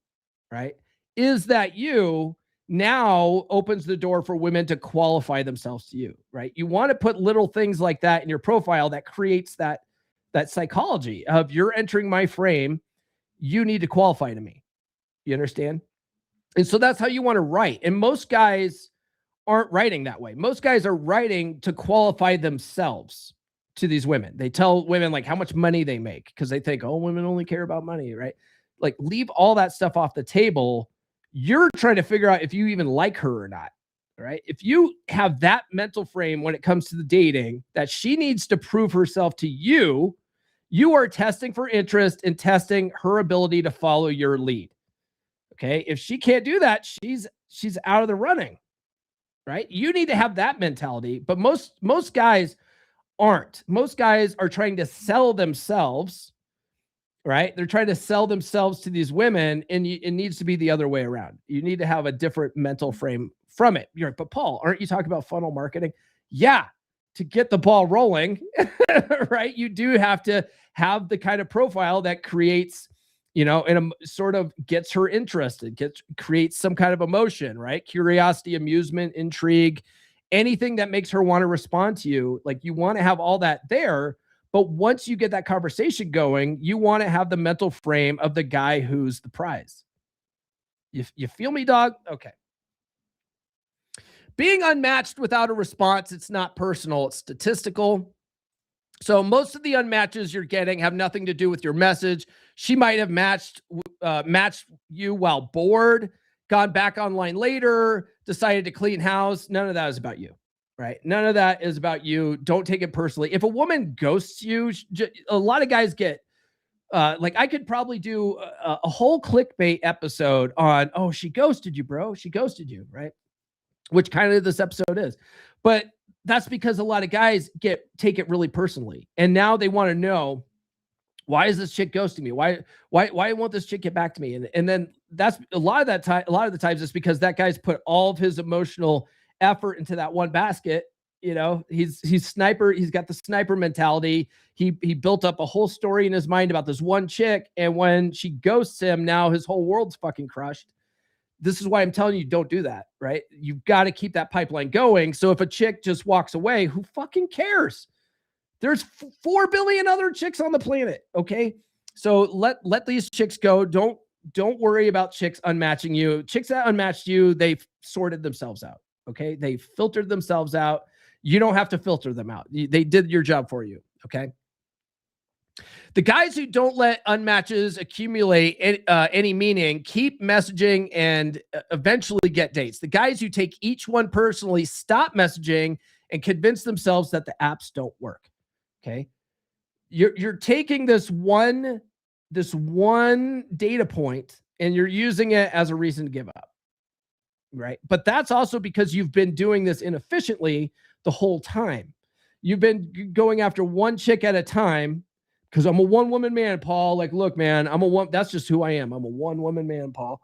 right? Is that you? Now opens the door for women to qualify themselves to you, right? You want to put little things like that in your profile that creates that psychology of you're entering my frame. You need to qualify to me. You understand? And so that's how you want to write. And most guys aren't writing that way. Most guys are writing to qualify themselves to these women. They tell women like how much money they make because they think, oh, women only care about money, right? like leave all that stuff off the table. You're trying to figure out if you even like her or not. Right? If you have that mental frame when it comes to the dating, that she needs to prove herself to you, you are testing for interest and testing her ability to follow your lead. Okay. If she can't do that, she's out of the running. Right? You need to have that mentality, but most guys aren't. Most guys are trying to sell themselves, right? They're trying to sell themselves to these women, and it needs to be the other way around. You need to have a different mental frame from it. You're like, but Paul, aren't you talking about funnel marketing? Yeah, to get the ball rolling, right? You do have to have the kind of profile that creates, and sort of gets her interested, creates some kind of emotion, right? Curiosity, amusement, intrigue, anything that makes her want to respond to you. Like, you want to have all that there. But once you get that conversation going, you want to have the mental frame of the guy who's the prize. You feel me, dog? Okay. Being unmatched without a response, it's not personal, it's statistical. So most of the unmatches you're getting have nothing to do with your message. She might have matched you while bored, gone back online later, decided to clean house. None of that is about you, right? None of that is about you. Don't take it personally. If a woman ghosts you, a lot of guys get, like, I could probably do a whole clickbait episode on, oh, she ghosted you, bro. She ghosted you, right? Which kind of this episode is. But that's because a lot of guys take it really personally. And now they want to know, why is this chick ghosting me? Why won't this chick get back to me? And then that's a lot of the times it's because that guy's put all of his emotional effort into that one basket. He's sniper. He's got the sniper mentality. He built up a whole story in his mind about this one chick. And when she ghosts him, now his whole world's fucking crushed. This is why I'm telling you, don't do that, right? You've got to keep that pipeline going. So if a chick just walks away, who fucking cares? There's 4 billion other chicks on the planet, okay? So let these chicks go. Don't worry about chicks unmatching you. Chicks that unmatched you, they've sorted themselves out, okay? They filtered themselves out. You don't have to filter them out. They did your job for you, okay? The guys who don't let unmatches accumulate any meaning keep messaging and eventually get dates. The guys who take each one personally stop messaging and convince themselves that the apps don't work. Okay, you're taking this one data point and you're using it as a reason to give up, right? But that's also because you've been doing this inefficiently the whole time. You've been going after one chick at a time. Because I'm a one-woman man, Paul. Like, look, man, that's just who I am. I'm a one-woman man, Paul.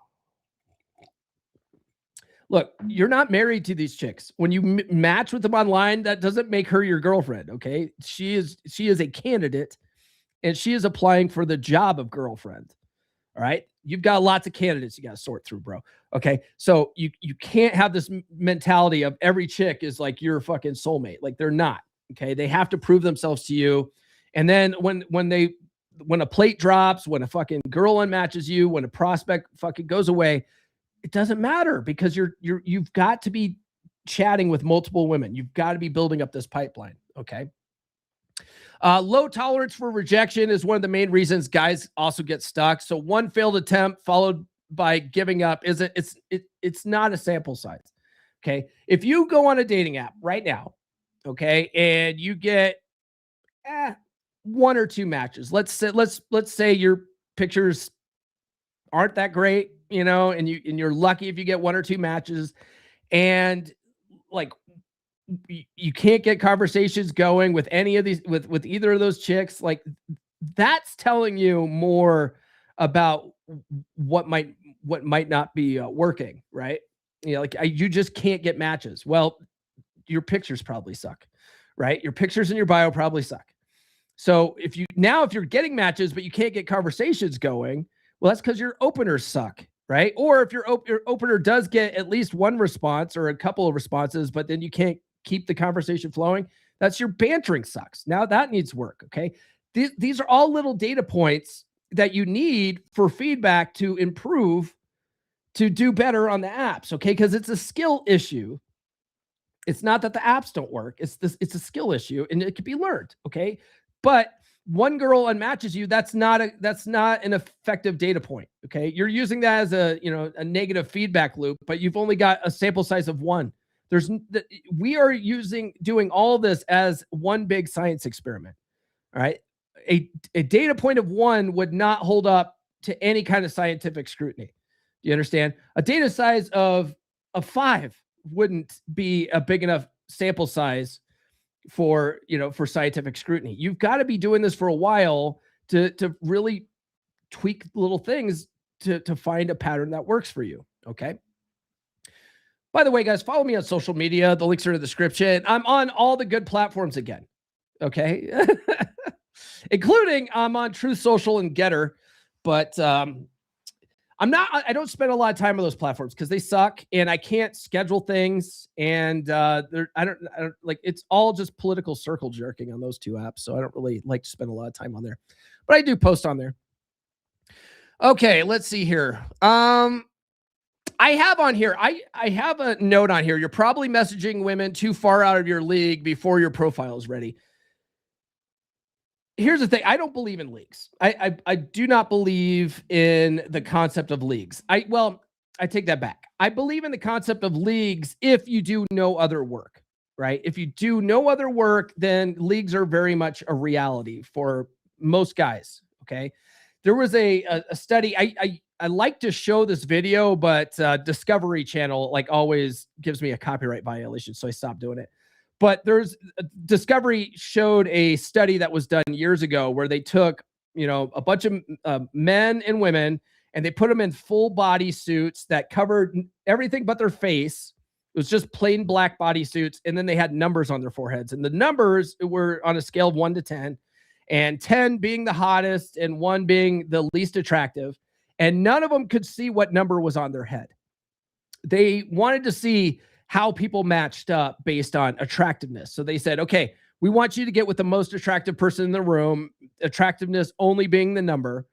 Look, you're not married to these chicks. When you match with them online, that doesn't make her your girlfriend, okay? She is a candidate, and she is applying for the job of girlfriend, all right? You've got lots of candidates you got to sort through, bro, okay? So you can't have this mentality of every chick is like your fucking soulmate. Like, they're not, okay? They have to prove themselves to you. And then when a plate drops, when a fucking girl unmatches you, when a prospect fucking goes away, it doesn't matter because you've got to be chatting with multiple women. You've got to be building up this pipeline. Okay. Low tolerance for rejection is one of the main reasons guys also get stuck. So one failed attempt followed by giving up it's not a sample size. Okay. If you go on a dating app right now, okay, and you get one or two matches. Let's say your pictures aren't that great, and you're lucky if you get one or two matches, and like you can't get conversations going with any of these with either of those chicks. Like, that's telling you more about what might not be working, right? You just can't get matches. Well, your pictures probably suck, right? Your pictures in your bio probably suck. So if you're getting matches, but you can't get conversations going, well, that's because your openers suck, right? Or if your opener does get at least one response or a couple of responses, but then you can't keep the conversation flowing, that's your bantering sucks. Now that needs work, okay? These are all little data points that you need for feedback to improve, to do better on the apps, okay? Because it's a skill issue. It's not that the apps don't work. It's a skill issue, and it can be learned, okay? But one girl unmatches you, that's not an effective data point. Okay. You're using that as a negative feedback loop, but you've only got a sample size of one. We are doing all this as one big science experiment. All right. A data point of one would not hold up to any kind of scientific scrutiny. Do you understand? A data size of 5 wouldn't be a big enough sample size for scientific scrutiny. You've got to be doing this for a while to really tweak little things to find a pattern that works for you. Okay. By the way, guys, follow me on social media. The links are in the description. I'm on all the good platforms again. Okay. Including I'm on Truth Social and Getter, but I don't spend a lot of time on those platforms because they suck and I can't schedule things. And I don't like, it's all just political circle jerking on those 2 apps. So I don't really like to spend a lot of time on there, but I do post on there. Okay, let's see here. I have on here, I have a note on here. You're probably messaging women too far out of your league before your profile is ready. Here's the thing. I don't believe in leagues. I do not believe in the concept of leagues. I take that back. I believe in the concept of leagues if you do no other work, right? If you do no other work, then leagues are very much a reality for most guys, okay? There was a study. I like to show this video, but Discovery Channel like always gives me a copyright violation, so I stopped doing it. But Discovery showed a study that was done years ago where they took, a bunch of men and women and they put them in full body suits that covered everything but their face. It was just plain black body suits. And then they had numbers on their foreheads, and the numbers were on a scale of 1 to 10, and 10 being the hottest and 1 being the least attractive. And none of them could see what number was on their head. They wanted to see how people matched up based on attractiveness. So they said, okay, we want you to get with the most attractive person in the room, attractiveness only being the number.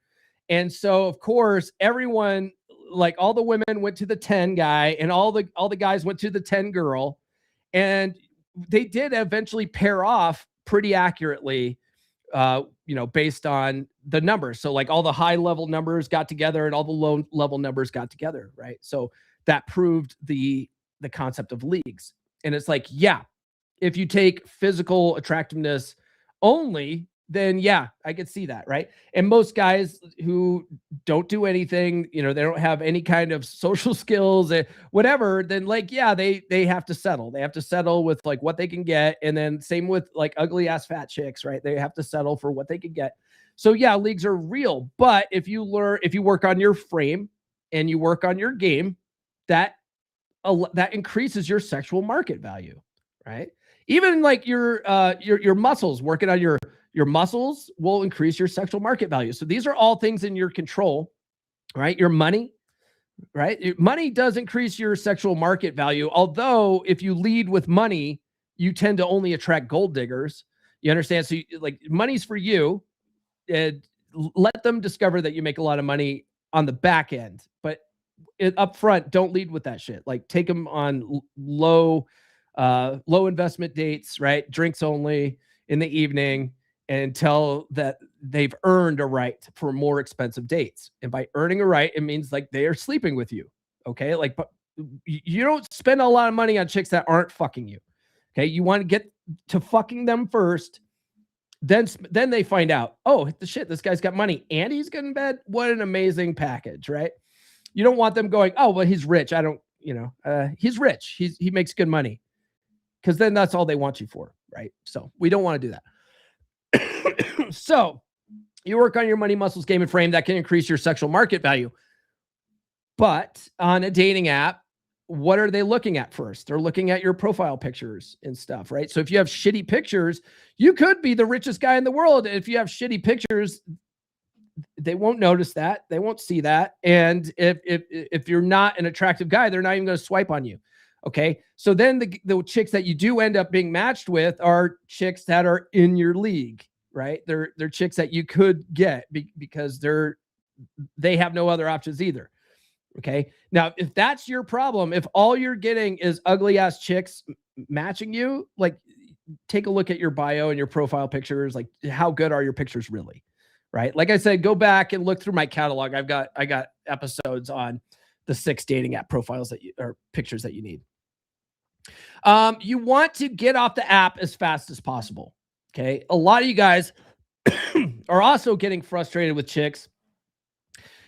And so, of course, everyone, like all the women went to the 10 guy and all the guys went to the 10 girl. And they did eventually pair off pretty accurately, based on the numbers. So like all the high level numbers got together and all the low level numbers got together, right? So that proved the concept of leagues. And it's like, yeah, if you take physical attractiveness only, then yeah, I could see that, right? And most guys who don't do anything, they don't have any kind of social skills, whatever, then like, yeah, they have to settle. They have to settle with like what they can get. And then same with like ugly ass fat chicks, right? They have to settle for what they can get. So yeah, leagues are real. But if you work on your frame and you work on your game, that increases your sexual market value, right? Even like your muscles, working on your muscles will increase your sexual market value. So these are all things in your control, right? Your money, right? Money does increase your sexual market value. Although if you lead with money, you tend to only attract gold diggers. You understand? So money's for you. Let them discover that you make a lot of money on the back end, but up front, don't lead with that shit. Like take them on low investment dates, right? Drinks only in the evening, until that they've earned a right for more expensive dates. And by earning a right, it means like they are sleeping with you. Okay. Like, but you don't spend a lot of money on chicks that aren't fucking you. Okay. You want to get to fucking them first. Then they find out, oh, the shit, this guy's got money and he's good in bed. What an amazing package, right? You don't want them going, oh, well, he's rich. He's rich. He makes good money. Because then that's all they want you for, right? So we don't want to do that. So you work on your money, muscles, game, and frame. That can increase your sexual market value. But on a dating app, what are they looking at first? They're looking at your profile pictures and stuff, right? So if you have shitty pictures, you could be the richest guy in the world. If you have shitty pictures, they won't notice that. They won't see that. And if you're not an attractive guy, they're not even going to swipe on you. Okay. So then the chicks that you do end up being matched with are chicks that are in your league, right? They're chicks that you could get because they have no other options either. Okay. Now, if that's your problem, if all you're getting is ugly ass chicks matching you, like take a look at your bio and your profile pictures. Like, how good are your pictures really? Right. Like I said, go back and look through my catalog. I got episodes on the 6 dating app profiles or pictures that you need. You want to get off the app as fast as possible. Okay. A lot of you guys are also getting frustrated with chicks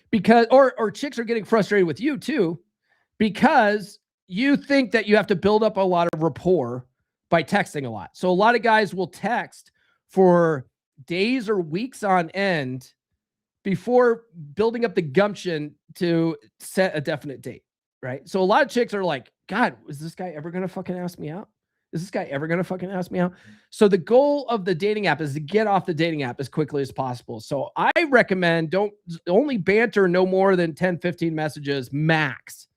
because, or chicks are getting frustrated with you too, because you think that you have to build up a lot of rapport by texting a lot. So a lot of guys will text for days or weeks on end before building up the gumption to set a definite date, right? So a lot of chicks are like, God, is this guy ever going to fucking ask me out? Is this guy ever going to fucking ask me out? So the goal of the dating app is to get off the dating app as quickly as possible. So I recommend don't only banter no more than 10, 15 messages max,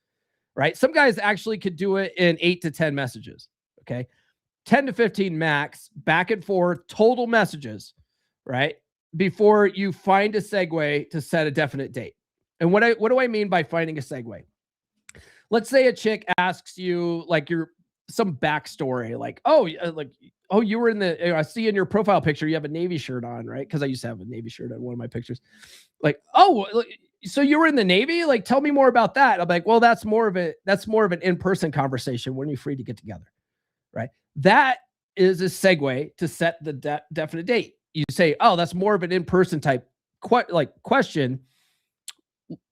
right? Some guys actually could do it in 8 to 10 messages, okay? 10 to 15 max, back and forth, total messages, right? Before you find a segue to set a definite date. And what do I mean by finding a segue? Let's say a chick asks you like some backstory, like, oh, you were in the, I see in your profile picture, you have a Navy shirt on, right? Because I used to have a Navy shirt on one of my pictures. Like, oh, so you were in the Navy? Like, tell me more about that. I'm like, well, that's more of an in-person conversation when you're free to get together, right? That is a segue to set the definite date. You say, oh, that's more of an in-person type question.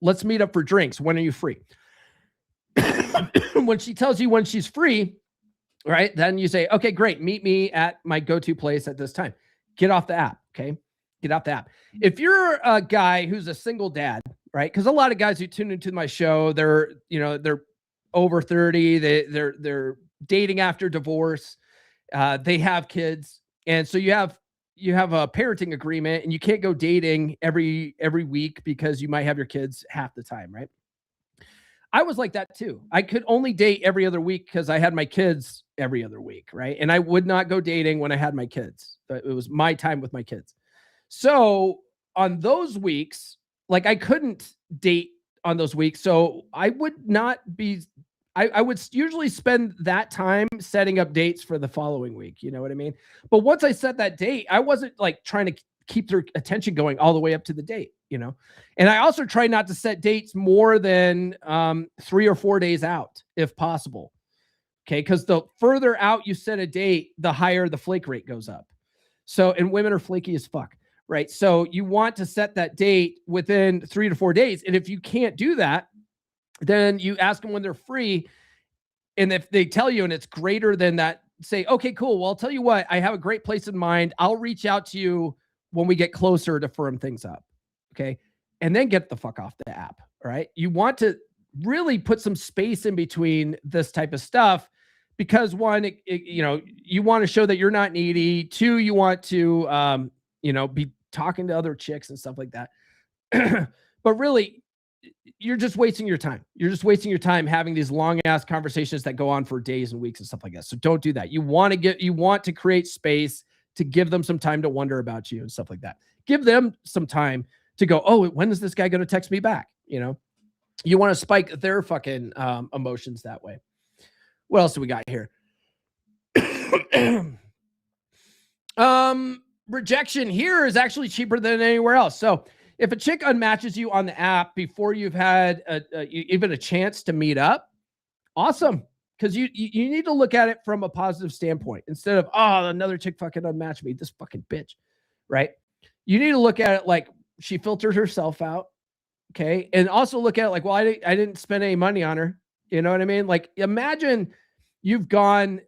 Let's meet up for drinks. When are you free? When she tells you when she's free, right? Then you say, okay, great. Meet me at my go-to place at this time. Get off the app. Okay. Get off the app. If you're a guy who's a single dad, right? Because a lot of guys who tune into my show, they're over 30. They're dating after divorce. They have kids. And so you have a parenting agreement and you can't go dating every week because you might have your kids half the time, right? I was like that too. I could only date every other week because I had my kids every other week, right? And I would not go dating when I had my kids. It was my time with my kids. So on those weeks, like I couldn't date on those weeks. So I would not be, I would usually spend that time setting up dates for the following week. You know what I mean? But once I set that date, I wasn't like trying to keep their attention going all the way up to the date, And I also try not to set dates more than 3 or 4 days out, if possible. Okay. Because the further out you set a date, the higher the flake rate goes up. So, and women are flaky as fuck, right? So you want to set that date within 3 to 4 days. And if you can't do that, then you ask them when they're free. And if they tell you and it's greater than that, say, okay, cool. Well, I'll tell you what, I have a great place in mind. I'll reach out to you when we get closer to firm things up. Okay. And then get the fuck off the app. All right. You want to really put some space in between this type of stuff because one, you want to show that you're not needy. 2, you want to, be talking to other chicks and stuff like that. But really, you're just wasting your time. You're just wasting your time having these long ass conversations that go on for days and weeks and stuff like that. So don't do that. You want to create space to give them some time to wonder about you and stuff like that. Give them some time to go, oh, when is this guy going to text me back? You want to spike their fucking emotions that way. What else do we got here? Rejection here is actually cheaper than anywhere else. So if a chick unmatches you on the app before you've had even a chance to meet up, awesome. Because you need to look at it from a positive standpoint instead of, oh, another chick fucking unmatched me, this fucking bitch, right? You need to look at it like she filtered herself out, okay? And also look at it like, well, I didn't spend any money on her. You know what I mean? Like imagine you've gone,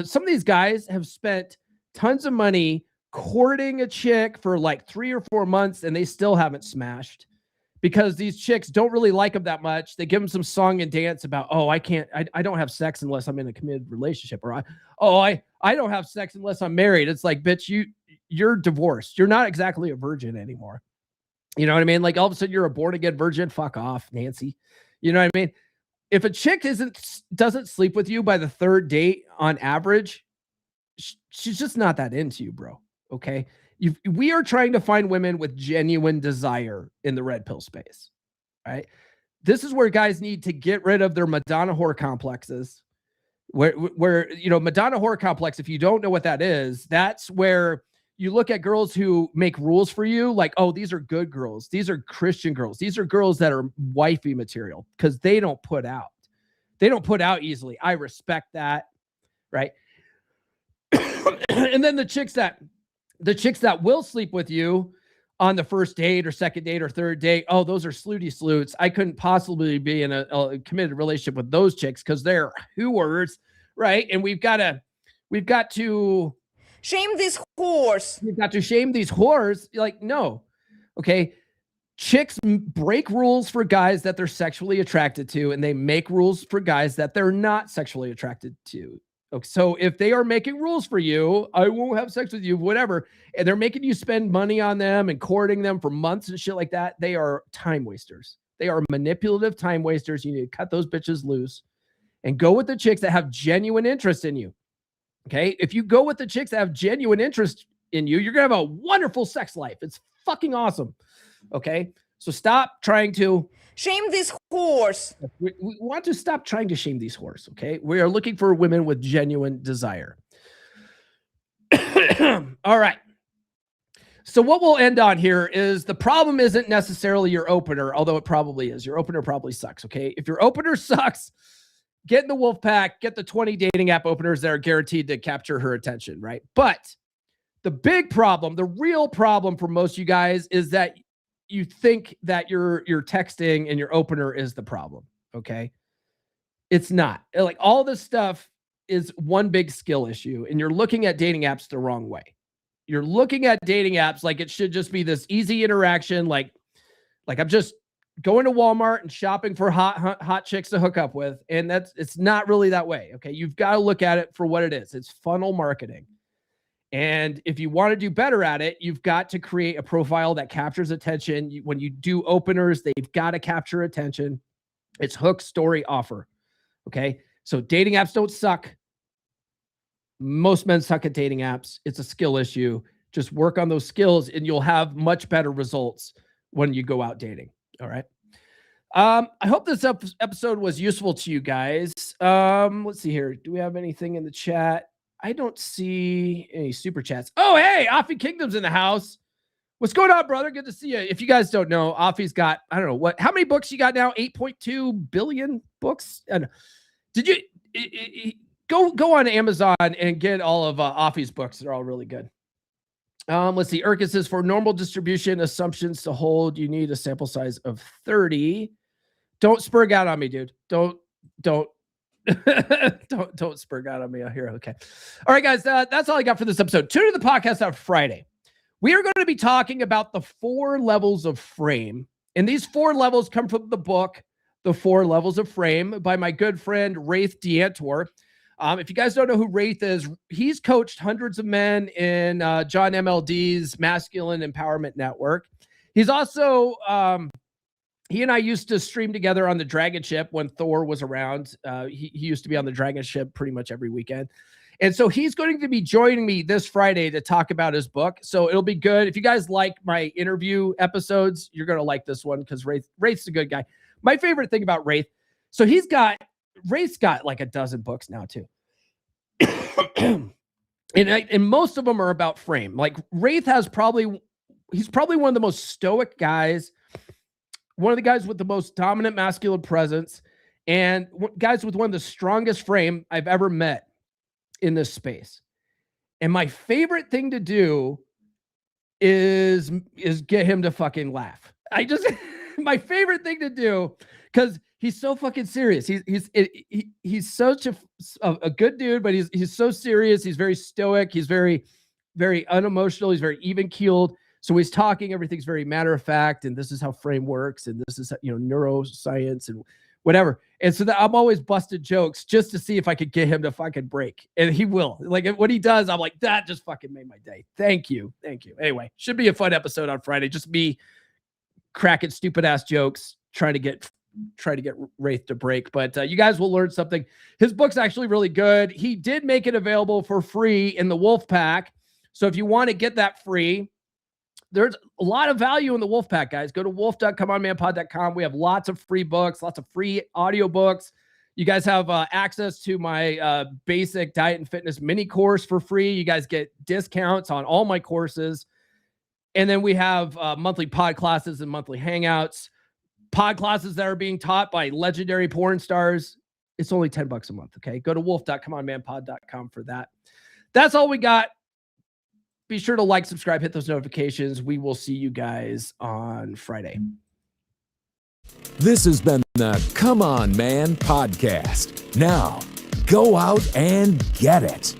some of these guys have spent tons of money courting a chick for like 3 or 4 months and they still haven't smashed. Because these chicks don't really like them that much. They give them some song and dance about, oh, I don't have sex unless I'm in a committed relationship. Or, I don't have sex unless I'm married. It's like, bitch, you're divorced. You're not exactly a virgin anymore. You know what I mean? Like all of a sudden you're a born again virgin. Fuck off, Nancy. You know what I mean? If a chick doesn't sleep with you by the 3rd date on average, she's just not that into you, bro. Okay. We are trying to find women with genuine desire in the red pill space, right? This is where guys need to get rid of their Madonna whore complexes where Madonna horror complex, if you don't know what that is, that's where you look at girls who make rules for you, like, oh, these are good girls, these are Christian girls, these are girls that are wifey material, because they don't put out easily. I respect that, right? And then the chicks that will sleep with you on the first date or second date or third date, oh, those are slooty sleuths. I couldn't possibly be in a committed relationship with those chicks because they're whores, right? And we've got to shame this horse. We've got to shame these whores. Like, no, okay. Chicks break rules for guys that they're sexually attracted to, and they make rules for guys that they're not sexually attracted to. Okay, so if they are making rules for you, I won't have sex with you, whatever, and they're making you spend money on them and courting them for months and shit like that, they are time wasters. They are manipulative time wasters. You need to cut those bitches loose and go with the chicks that have genuine interest in you. Okay, if you go with the chicks that have genuine interest in you, you're gonna have a wonderful sex life. It's fucking awesome. Okay, so stop trying to shame this horse. We want to stop trying to shame these whores, okay? We are looking for women with genuine desire. All right. So what we'll end on here is the problem isn't necessarily your opener, although it probably is. Your opener probably sucks, okay? If your opener sucks, get in the wolf pack, get the 20 dating app openers that are guaranteed to capture her attention, right? But the big problem, the real problem for most of you guys is that you think that your texting and your opener is the problem, okay? It's not. Like, all this stuff is one big skill issue, and you're looking at dating apps the wrong way. You're looking at dating apps like it should just be this easy interaction, like I'm just going to Walmart and shopping for hot chicks to hook up with, and it's not really that way, okay? You've got to look at it for what it is. It's funnel marketing. And if you want to do better at it, you've got to create a profile that captures attention. When you do openers, they've got to capture attention. It's hook, story, offer. Okay. So dating apps don't suck. Most men suck at dating apps. It's a skill issue. Just work on those skills and you'll have much better results when you go out dating. All right. I hope this episode was useful to you guys. Let's see here. Do we have anything in the chat? I don't see any super chats. Oh, hey, Offie Kingdom's in the house. What's going on, brother? Good to see you. If you guys don't know, Offie's got, I don't know how many books you got now? 8.2 billion books. And did you go on Amazon and get all of Offie's books? They're all really good. Let's see. Urkus says, for normal distribution assumptions to hold, you need a sample size of 30. Don't spurg out on me, dude. Don't don't spurg out on me out here. Okay. All right, guys. That's all I got for this episode. Tune to the podcast on Friday. We are going to be talking about the 4 levels of frame. And these 4 levels come from the book, The 4 Levels of Frame, by my good friend, Rafe D'Antor. If you guys don't know who Rafe is, he's coached hundreds of men in John MLD's Masculine Empowerment Network. He's also, he and I used to stream together on the Dragon Ship when Thor was around. He used to be on the Dragon Ship pretty much every weekend. And so he's going to be joining me this Friday to talk about his book. So it'll be good. If you guys like my interview episodes, you're going to like this one because Rafe's a good guy. My favorite thing about Rafe, so Rafe's got like a dozen books now too. and most of them are about frame. Like Rafe he's probably one of the most stoic guys, one of the guys with the most dominant masculine presence, and guys with one of the strongest frame I've ever met in this space. And my favorite thing to do is get him to fucking laugh. My favorite thing to do, because he's so fucking serious. He's such a good dude, but he's so serious. He's very stoic. He's very, very unemotional. He's very even keeled. So he's talking, everything's very matter of fact. And this is how frame works. And this is, neuroscience and whatever. And so that I'm always busting jokes just to see if I could get him to fucking break. And he will. Like when he does, I'm like, that just fucking made my day. Thank you. Anyway, should be a fun episode on Friday. Just me cracking stupid ass jokes, trying to get Rafe to break. But you guys will learn something. His book's actually really good. He did make it available for free in the Wolf Pack. So if you want to get that free, there's a lot of value in the Wolf Pack, guys. Go to wolf.comeonmanpod.com. We have lots of free books, lots of free audiobooks. You guys have access to my basic diet and fitness mini course for free. You guys get discounts on all my courses. And then we have monthly pod classes and monthly hangouts. Pod classes that are being taught by legendary porn stars. It's only $10 a month, okay? Go to wolf.comeonmanpod.com for that. That's all we got. Be sure to like, subscribe, hit those notifications. We will see you guys on Friday. This has been the Come On Man podcast. Now, go out and get it.